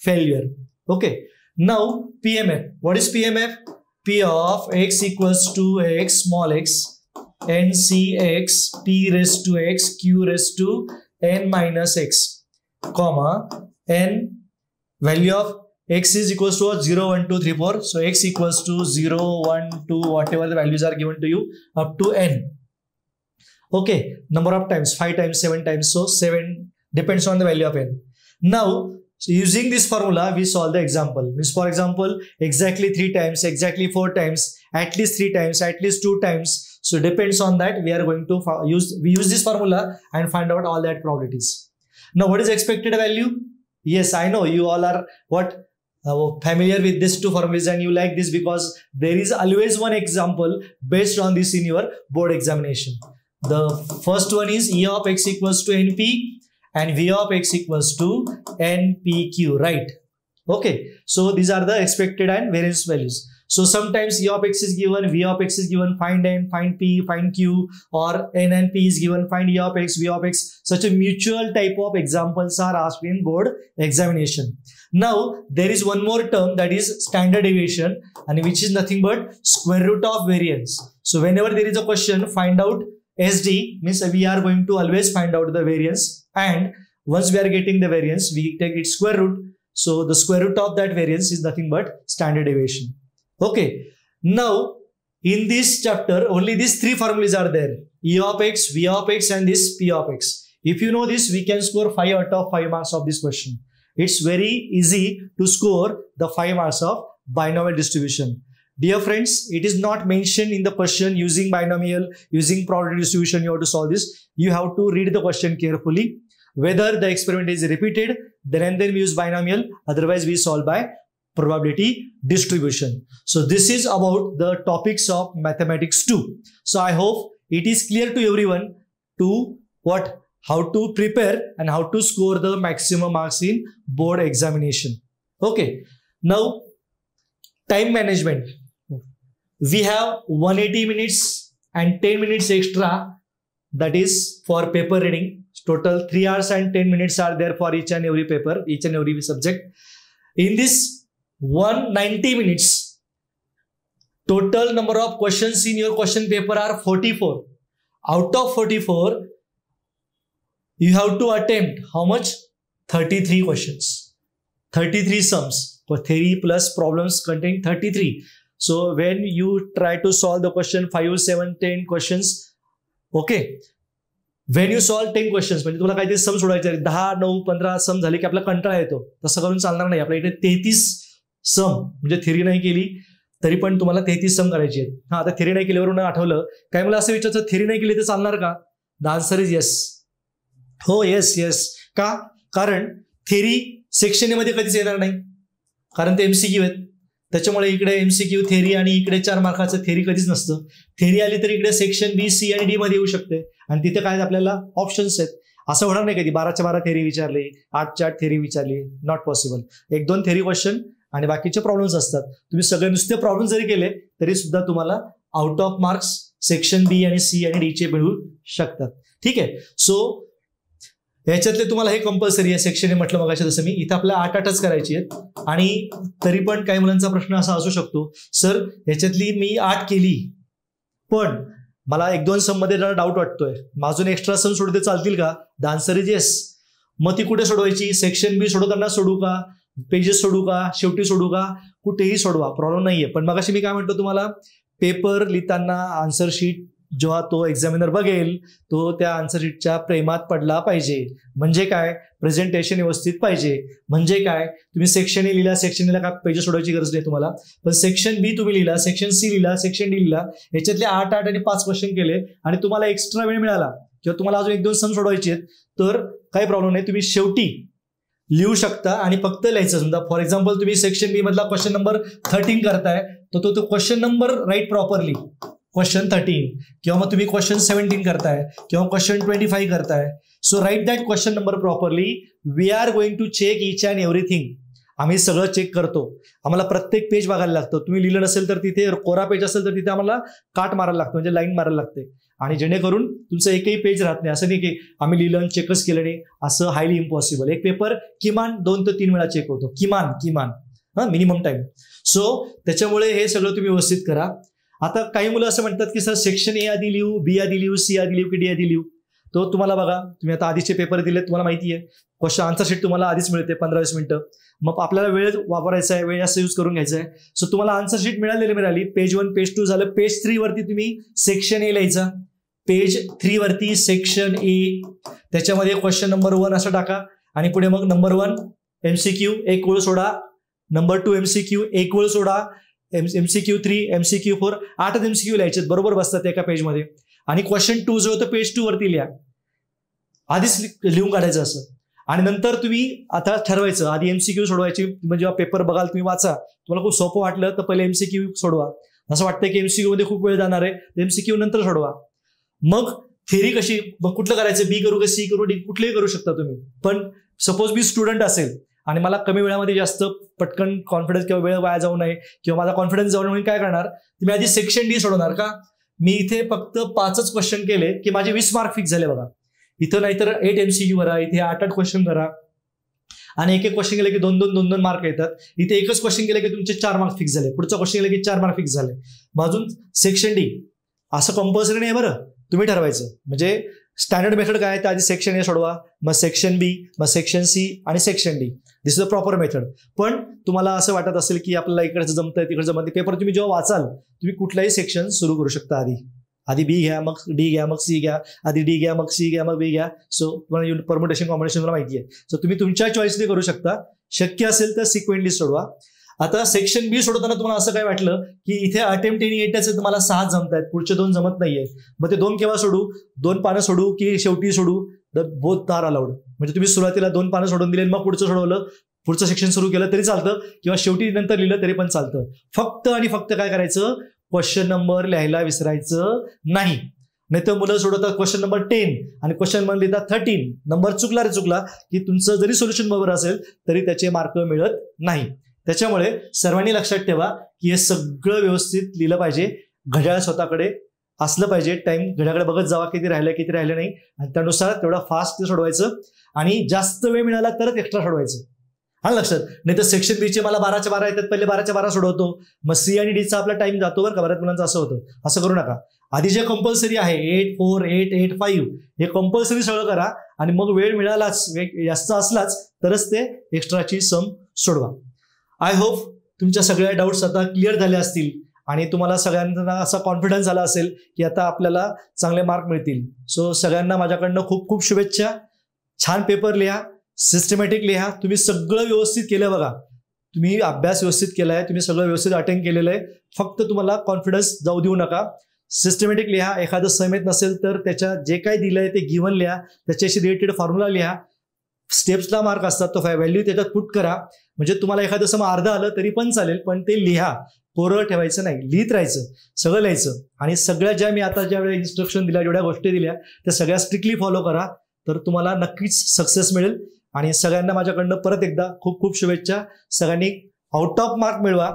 failure. Okay. Now PMF. What is PMF? P of x equals to x small x n c x p raised to x q raised to n minus x, comma n value of x is equals to 0, 1, 2, 3, 4. So x equals to 0, 1, 2, whatever the values are given to you up to n. Okay, number of times 5 times, 7 times. So 7 depends on the value of n. Now, so using this formula, we solve the example. Means for example, exactly 3 times, exactly 4 times, at least 3 times, at least 2 times. So depends on that. We are going to use this formula and find out all that probabilities. Now, what is expected value? Yes, I know you all are familiar with these two formulas and you like this because there is always one example based on this in your board examination. The first one is E of x equals to NP and V of x equals to NPQ, right? Okay, so these are the expected and variance values. So sometimes E of x is given, V of x is given, find n, find p, find q, or n and p is given, find E of x, V of x. Such a mutual type of examples are asked in board examination. Now there is one more term, that is standard deviation, and which is nothing but square root of variance. So whenever there is a question, find out SD, means we are going to always find out the variance, and once we are getting the variance, we take its square root. So the square root of that variance is nothing but standard deviation. Okay, now in this chapter only these three formulas are there: E of x, V of x, and this P of x. If you know this, we can score 5 out of 5 marks of this question. It's very easy to score the 5 marks of binomial distribution. Dear friends, it is not mentioned in the question using binomial, using probability distribution. You have to solve this. You have to read the question carefully. Whether the experiment is repeated, then we use binomial. Otherwise, we solve by probability distribution. So this is about the topics of mathematics 2. So I hope it is clear to everyone to how to prepare and how to score the maximum marks in board examination. Okay. Now, time management. We have 180 minutes and 10 minutes extra, that is for paper reading. Total 3 hours and 10 minutes are there for each and every paper, each and every subject. In this 190 minutes, total number of questions in your question paper are 44. Out of 44, you have to attempt how much? 33 questions. 33 sums. For theory plus problems contain 33. So when you try to solve the question 5, 7, 10 questions, okay, when you solve 10 questions, म्हणजे तुम्हाला काहीतरी सम सोडवायचे 10, 9, 15 सम झाले की आपला कंटाळा येतो. तसं करून चालणार नाही. आपल्या इथे 33 सम, म्हणजे थेरी नाही केली तरी पण तुम्हाला 33 सम करायची आहेत. हा, आता थेरी नाही केल्यावरून आठवलं काय, मला असं विचारायचं, थेरी नाही केली तर चालणार का? The answer is yes. हो, येस येस. का? कारण थेरी सेक्शन मध्ये कधीच येणार नाही, कारण ते MCQ आहेत. त्याच्यामुळे इकडे MCQ थेरी आणि इकडे 4 मार्काचं थेरी कधीच नसतं. थेरी आली तर इकडे सेक्शन B, C आणि D मध्ये येऊ शकते आणि तिथे काय आपल्याला ऑप्शन्स आहेत. असं होणार नाही कधी 12च्या 12 थेरी विचारली, 8च्या 8 थेरी विचारली. Not possible. 1-2 थेरी क्वेश्चन आणि बाकीचे प्रॉब्लेम्स असतात. तुम्ही सगळे नुसते प्रॉब्लेम जरी केले तरी सुद्धा तुम्हाला out of marks section B आणि C आणि D चे मिळू शकतात. ठीक आहे. सो याच्यातले तुम्हाला हे कंपल्सरी आहे. सेक्शन म्हटलं मग जसं मी इथं आपल्याला 8-8च करायची आहेत. आणि तरी पण काही मुलांचा प्रश्न असा असू शकतो, सर याच्यातली मी 8 केली पण मला 1-2 सम मध्ये जरा डाऊट वाटतोय, अजून एक्स्ट्रा सम सोडते चालतील का? The answer is yes. मग ती कुठे सोडवायची? सेक्शन B सोडवताना सोडू का, पेजेस सोडू का, शेवटी सोडू का, कुठेही सोडवा, प्रॉब्लेम नाहीये. पण मग अशी मी काय म्हणतो तुम्हाला, पेपर लिहिताना आन्सर शीट जेव्हा तो एक्झामिनर बघेल तो त्या आन्सर शीटच्या प्रेमात पडला पाहिजे. म्हणजे काय? प्रेझेंटेशन व्यवस्थित पाहिजे. म्हणजे काय? तुम्ही सेक्शन ए लिहिला, सेक्शन एला काय पेजेस सोडवायची गरज नाही तुम्हाला, पण सेक्शन B तुम्ही लिहिला, सेक्शन C लिहिला, सेक्शन D लिहिला, याच्यातले 8 आणि 5 क्वेश्चन केले आणि तुम्हाला एक्स्ट्रा वेळ मिळाला किंवा तुम्हाला अजून 1-2 सम सोडवायचे आहेत तर काही प्रॉब्लेम नाही. तुम्ही शेवटी लिहू शकता आणि फक्त लिहायचं. समजा फॉर एक्झाम्पल तुम्ही सेक्शन B मधला क्वेश्चन नंबर 13 करताय तर तो question number right properly, question 13, किंवा मग तुम्ही क्वेश्चन 17 करताय किंवा क्वेश्चन 25 करताय. So write that question number properly. We are going to check each and everything. आम्ही सगळं चेक करतो. आम्हाला प्रत्येक पेज बघायला लागतं. तुम्ही लिहिलं नसेल तर तिथे कोरा पेज असेल तर तिथे आम्हाला काट मारायला लागतं, म्हणजे लाईन मारायला लागते. आणि जेणेकरून तुमचं एकही पेज राहत नाही. असं नाही की आम्ही लिहिलं चेकच केलं नाही, असं हायली इम्पॉसिबल. एक पेपर किमान 2 ते 3 वेळा चेक होतो, किमान मिनिमम टाइम. सो त्याच्यामुळे हे सगळं तुम्ही व्यवस्थित करा. आता काही मुलं असं म्हणतात की सर सेक्शन ए आधी लिहू, बी आधी लिहू, सी आधी लिहू की डी आधी लिहू. तो तुम्हाला बघा, तुम्ही आता आधीचे पेपर दिले, तुम्हाला माहिती आहे क्वेश्चन आन्सर शीट तुम्हाला आधीच मिळते 15-20 मिनिटं. मग आपल्याला वेळ वापरायचा आहे, वेळ जास्त यूज करून घ्यायचा आहे. सो तुम्हाला आन्सर शीट मिळाली. पेज 1 पेज 2 झालं. पेज 3 वरती तुम्ही सेक्शन ए लिहायचा. पेज 3 वरती सेक्शन ए, त्याच्यामध्ये क्वेश्चन नंबर 1 असं टाका आणि पुढे मग नंबर 1 MCQ 1 ओळ सोडा, नंबर 2 MCQ 1 ओळ सोडा, MCQ 3 MCQ 4 8 MCQ लिहायचे, बरोबर बसतात एका पेजमध्ये. आणि क्वेश्चन 2 जो होतं पेज 2 वरती लिहा, आधीच लिहून काढायचं असं. आणि नंतर तुम्ही आता ठरवायचं आधी MCQ सोडवायची. म्हणजे जेव्हा पेपर बघाल तुम्ही वाचा, तुम्हाला खूप सोपं वाटलं तर पहिले MCQ सोडवा. असं वाटतं की MCQ मध्ये खूप वेळ जाणार आहे, MCQ नंतर सोडवा. मग थेरी कशी, मग कुठलं करायचं, बी करू का सी करू, डी, कुठलेही करू शकता तुम्ही. पण सपोज मी स्टुडंट असेल आणि मला कमी वेळामध्ये जास्त पटकन कॉन्फिडन्स किंवा वेळ वाया जाऊ नये किंवा माझा कॉन्फिडन्स जाऊ नये, काय करणार, तुम्ही आधी सेक्शन डी सोडवणार का. मी इथे फक्त 5च क्वेश्चन केले की माझे 20 मार्क फिक्स झाले बघा. इथं नाहीतर 8 MCQ करा, इथे 8 क्वेश्चन करा आणि एक क्वेश्चन केलं की 2 मार्क येतात. इथे एकच क्वेश्चन केलं की तुमचे 4 मार्क फिक्स झाले, पुढचा क्वेश्चन केलं की 4 मार्क फिक्स झाले. मग अजून सेक्शन डी असं कंपल्सरी नाही बरं, तुम्ही ठरवायचं. म्हणजे स्टँडर्ड मेथड काय आहे, तर आधी सेक्शन ए सोडवा, मग सेक्शन बी, मग सेक्शन सी आणि section D. This is the proper method. पण तुम्हाला असं वाटत असेल की आपल्याला इकडचं जमतंय तिकडचं जमतंय, पेपर तुम्ही जेव्हा वाचाल तुम्ही कुठलाही सेक्शन सुरू करू शकता. आधी बी घ्या, मग डी घ्या, मग सी घ्या, आधी डी घ्या, मग सी घ्या, मग बी घ्या. सो तुम्हाला परम्युटेशन कॉम्बिनेशन मला माहिती आहे. सो तुम्ही तुमच्या चॉईसने करू शकता. शक्य असेल तर सिक्वेंटली सोडवा. आता सेक्शन बी सोडवताना तुम्हाला असं काय वाटलं की इथे अटेम्प्ट एनी 8 आहे, तुम्हाला 6 जमत आहेत, पुढचे 2 जमत नाहीये, मग ते 2 केव्हा सोडू, 2 पानं सोडू की शेवटी सोडू, बोथ आर अलाउड. म्हणजे तुम्ही सुरुवातीला 2 पानं सोडून दिले, मग पुढचं सोडवलं, पुढचं सेक्शन सुरू केलं तरी चालतं, किंवा शेवटी नंतर लिहिलं तरी पण चालतं. फक्त आणि फक्त काय करायचं, क्वेश्चन नंबर लिहायला विसरायचं नाही. नाही तर मुलं सोडवतात क्वेश्चन नंबर 10 आणि क्वेश्चन नंबर लिहितात 13, नंबर चुकला रे चुकला की तुमचं जरी सोल्युशन बरोबर असेल तरी त्याचे मार्क मिळत नाही. त्याच्यामुळे सर्वांनी लक्षात ठेवा की हे सगळं व्यवस्थित लिहिलं पाहिजे. घड्याळ स्वतःकडे असलं पाहिजे, टाइम घड्याकडे बघत जावा किती राहिलं नाही, आणि त्यानुसार तेवढा फास्ट सोडवायचं. आणि जास्त वेळ मिळाला तरच एक्स्ट्रा सोडवायचं. हा लक्षात. नाही तर सेक्शन बीचे मला 12च्या 12 येतात, पहिले 12च्या 12 सोडवतो, मग सी आणि डीचा आपला टाइम जातो बरं का. बऱ्याच मुलांचं असं होतं. असं करू नका. आधी जे कंपल्सरी आहे 8, 4, 8, 8, 5 हे कंपल्सरी सगळं करा, आणि मग वेळ मिळालाच, जास्त असलाच तरच ते एक्स्ट्राची सम सोडवा. आय होप तुमच्या सगळ्या डाऊट्स आता क्लिअर झाले असतील आणि तुम्हाला सगळ्यांना असा कॉन्फिडन्स आला असेल की आता आपल्याला चांगले मार्क मिळतील. सो सगळ्यांना माझ्याकडनं खूप खूप शुभेच्छा. छान पेपर लिहा, सिस्टमॅटिक लिहा. तुम्ही सगळं व्यवस्थित केलं बघा, तुम्ही अभ्यास व्यवस्थित केलाय, तुम्ही सगळं व्यवस्थित अटेंड केलेलं आहे. फक्त तुम्हाला कॉन्फिडन्स जाऊ देऊ नका. सिस्टमॅटिक लिहा. एखादं समेत नसेल तर त्याच्या जे काय दिलंय ते गिव्हन लिहा, त्याच्याशी रिलेटेड फॉर्म्युला लिहा. स्टेप्सला मार्क असतात, तो व्हॅल्यू त्याच्यात पुट करा. म्हणजे तुम्हाला एखादं सम अर्धा आलं तरी पण चालेल, पण ते लिहा. कोरं ठेवायचं नाही, लिहित राहायचं, सगळं लिहायचं. आणि सगळ्या ज्या मी आता ज्या वेळेला इन्स्ट्रक्शन दिल्या, जेवढ्या गोष्टी दिल्या त्या सगळ्या स्ट्रिक्टली फॉलो करा, तर तुम्हाला नक्कीच सक्सेस मिळेल. आणि सगळ्यांना माझ्याकडनं परत एकदा खूप खूप शुभेच्छा. सगळ्यांनी आउट ऑफ मार्क मिळवा.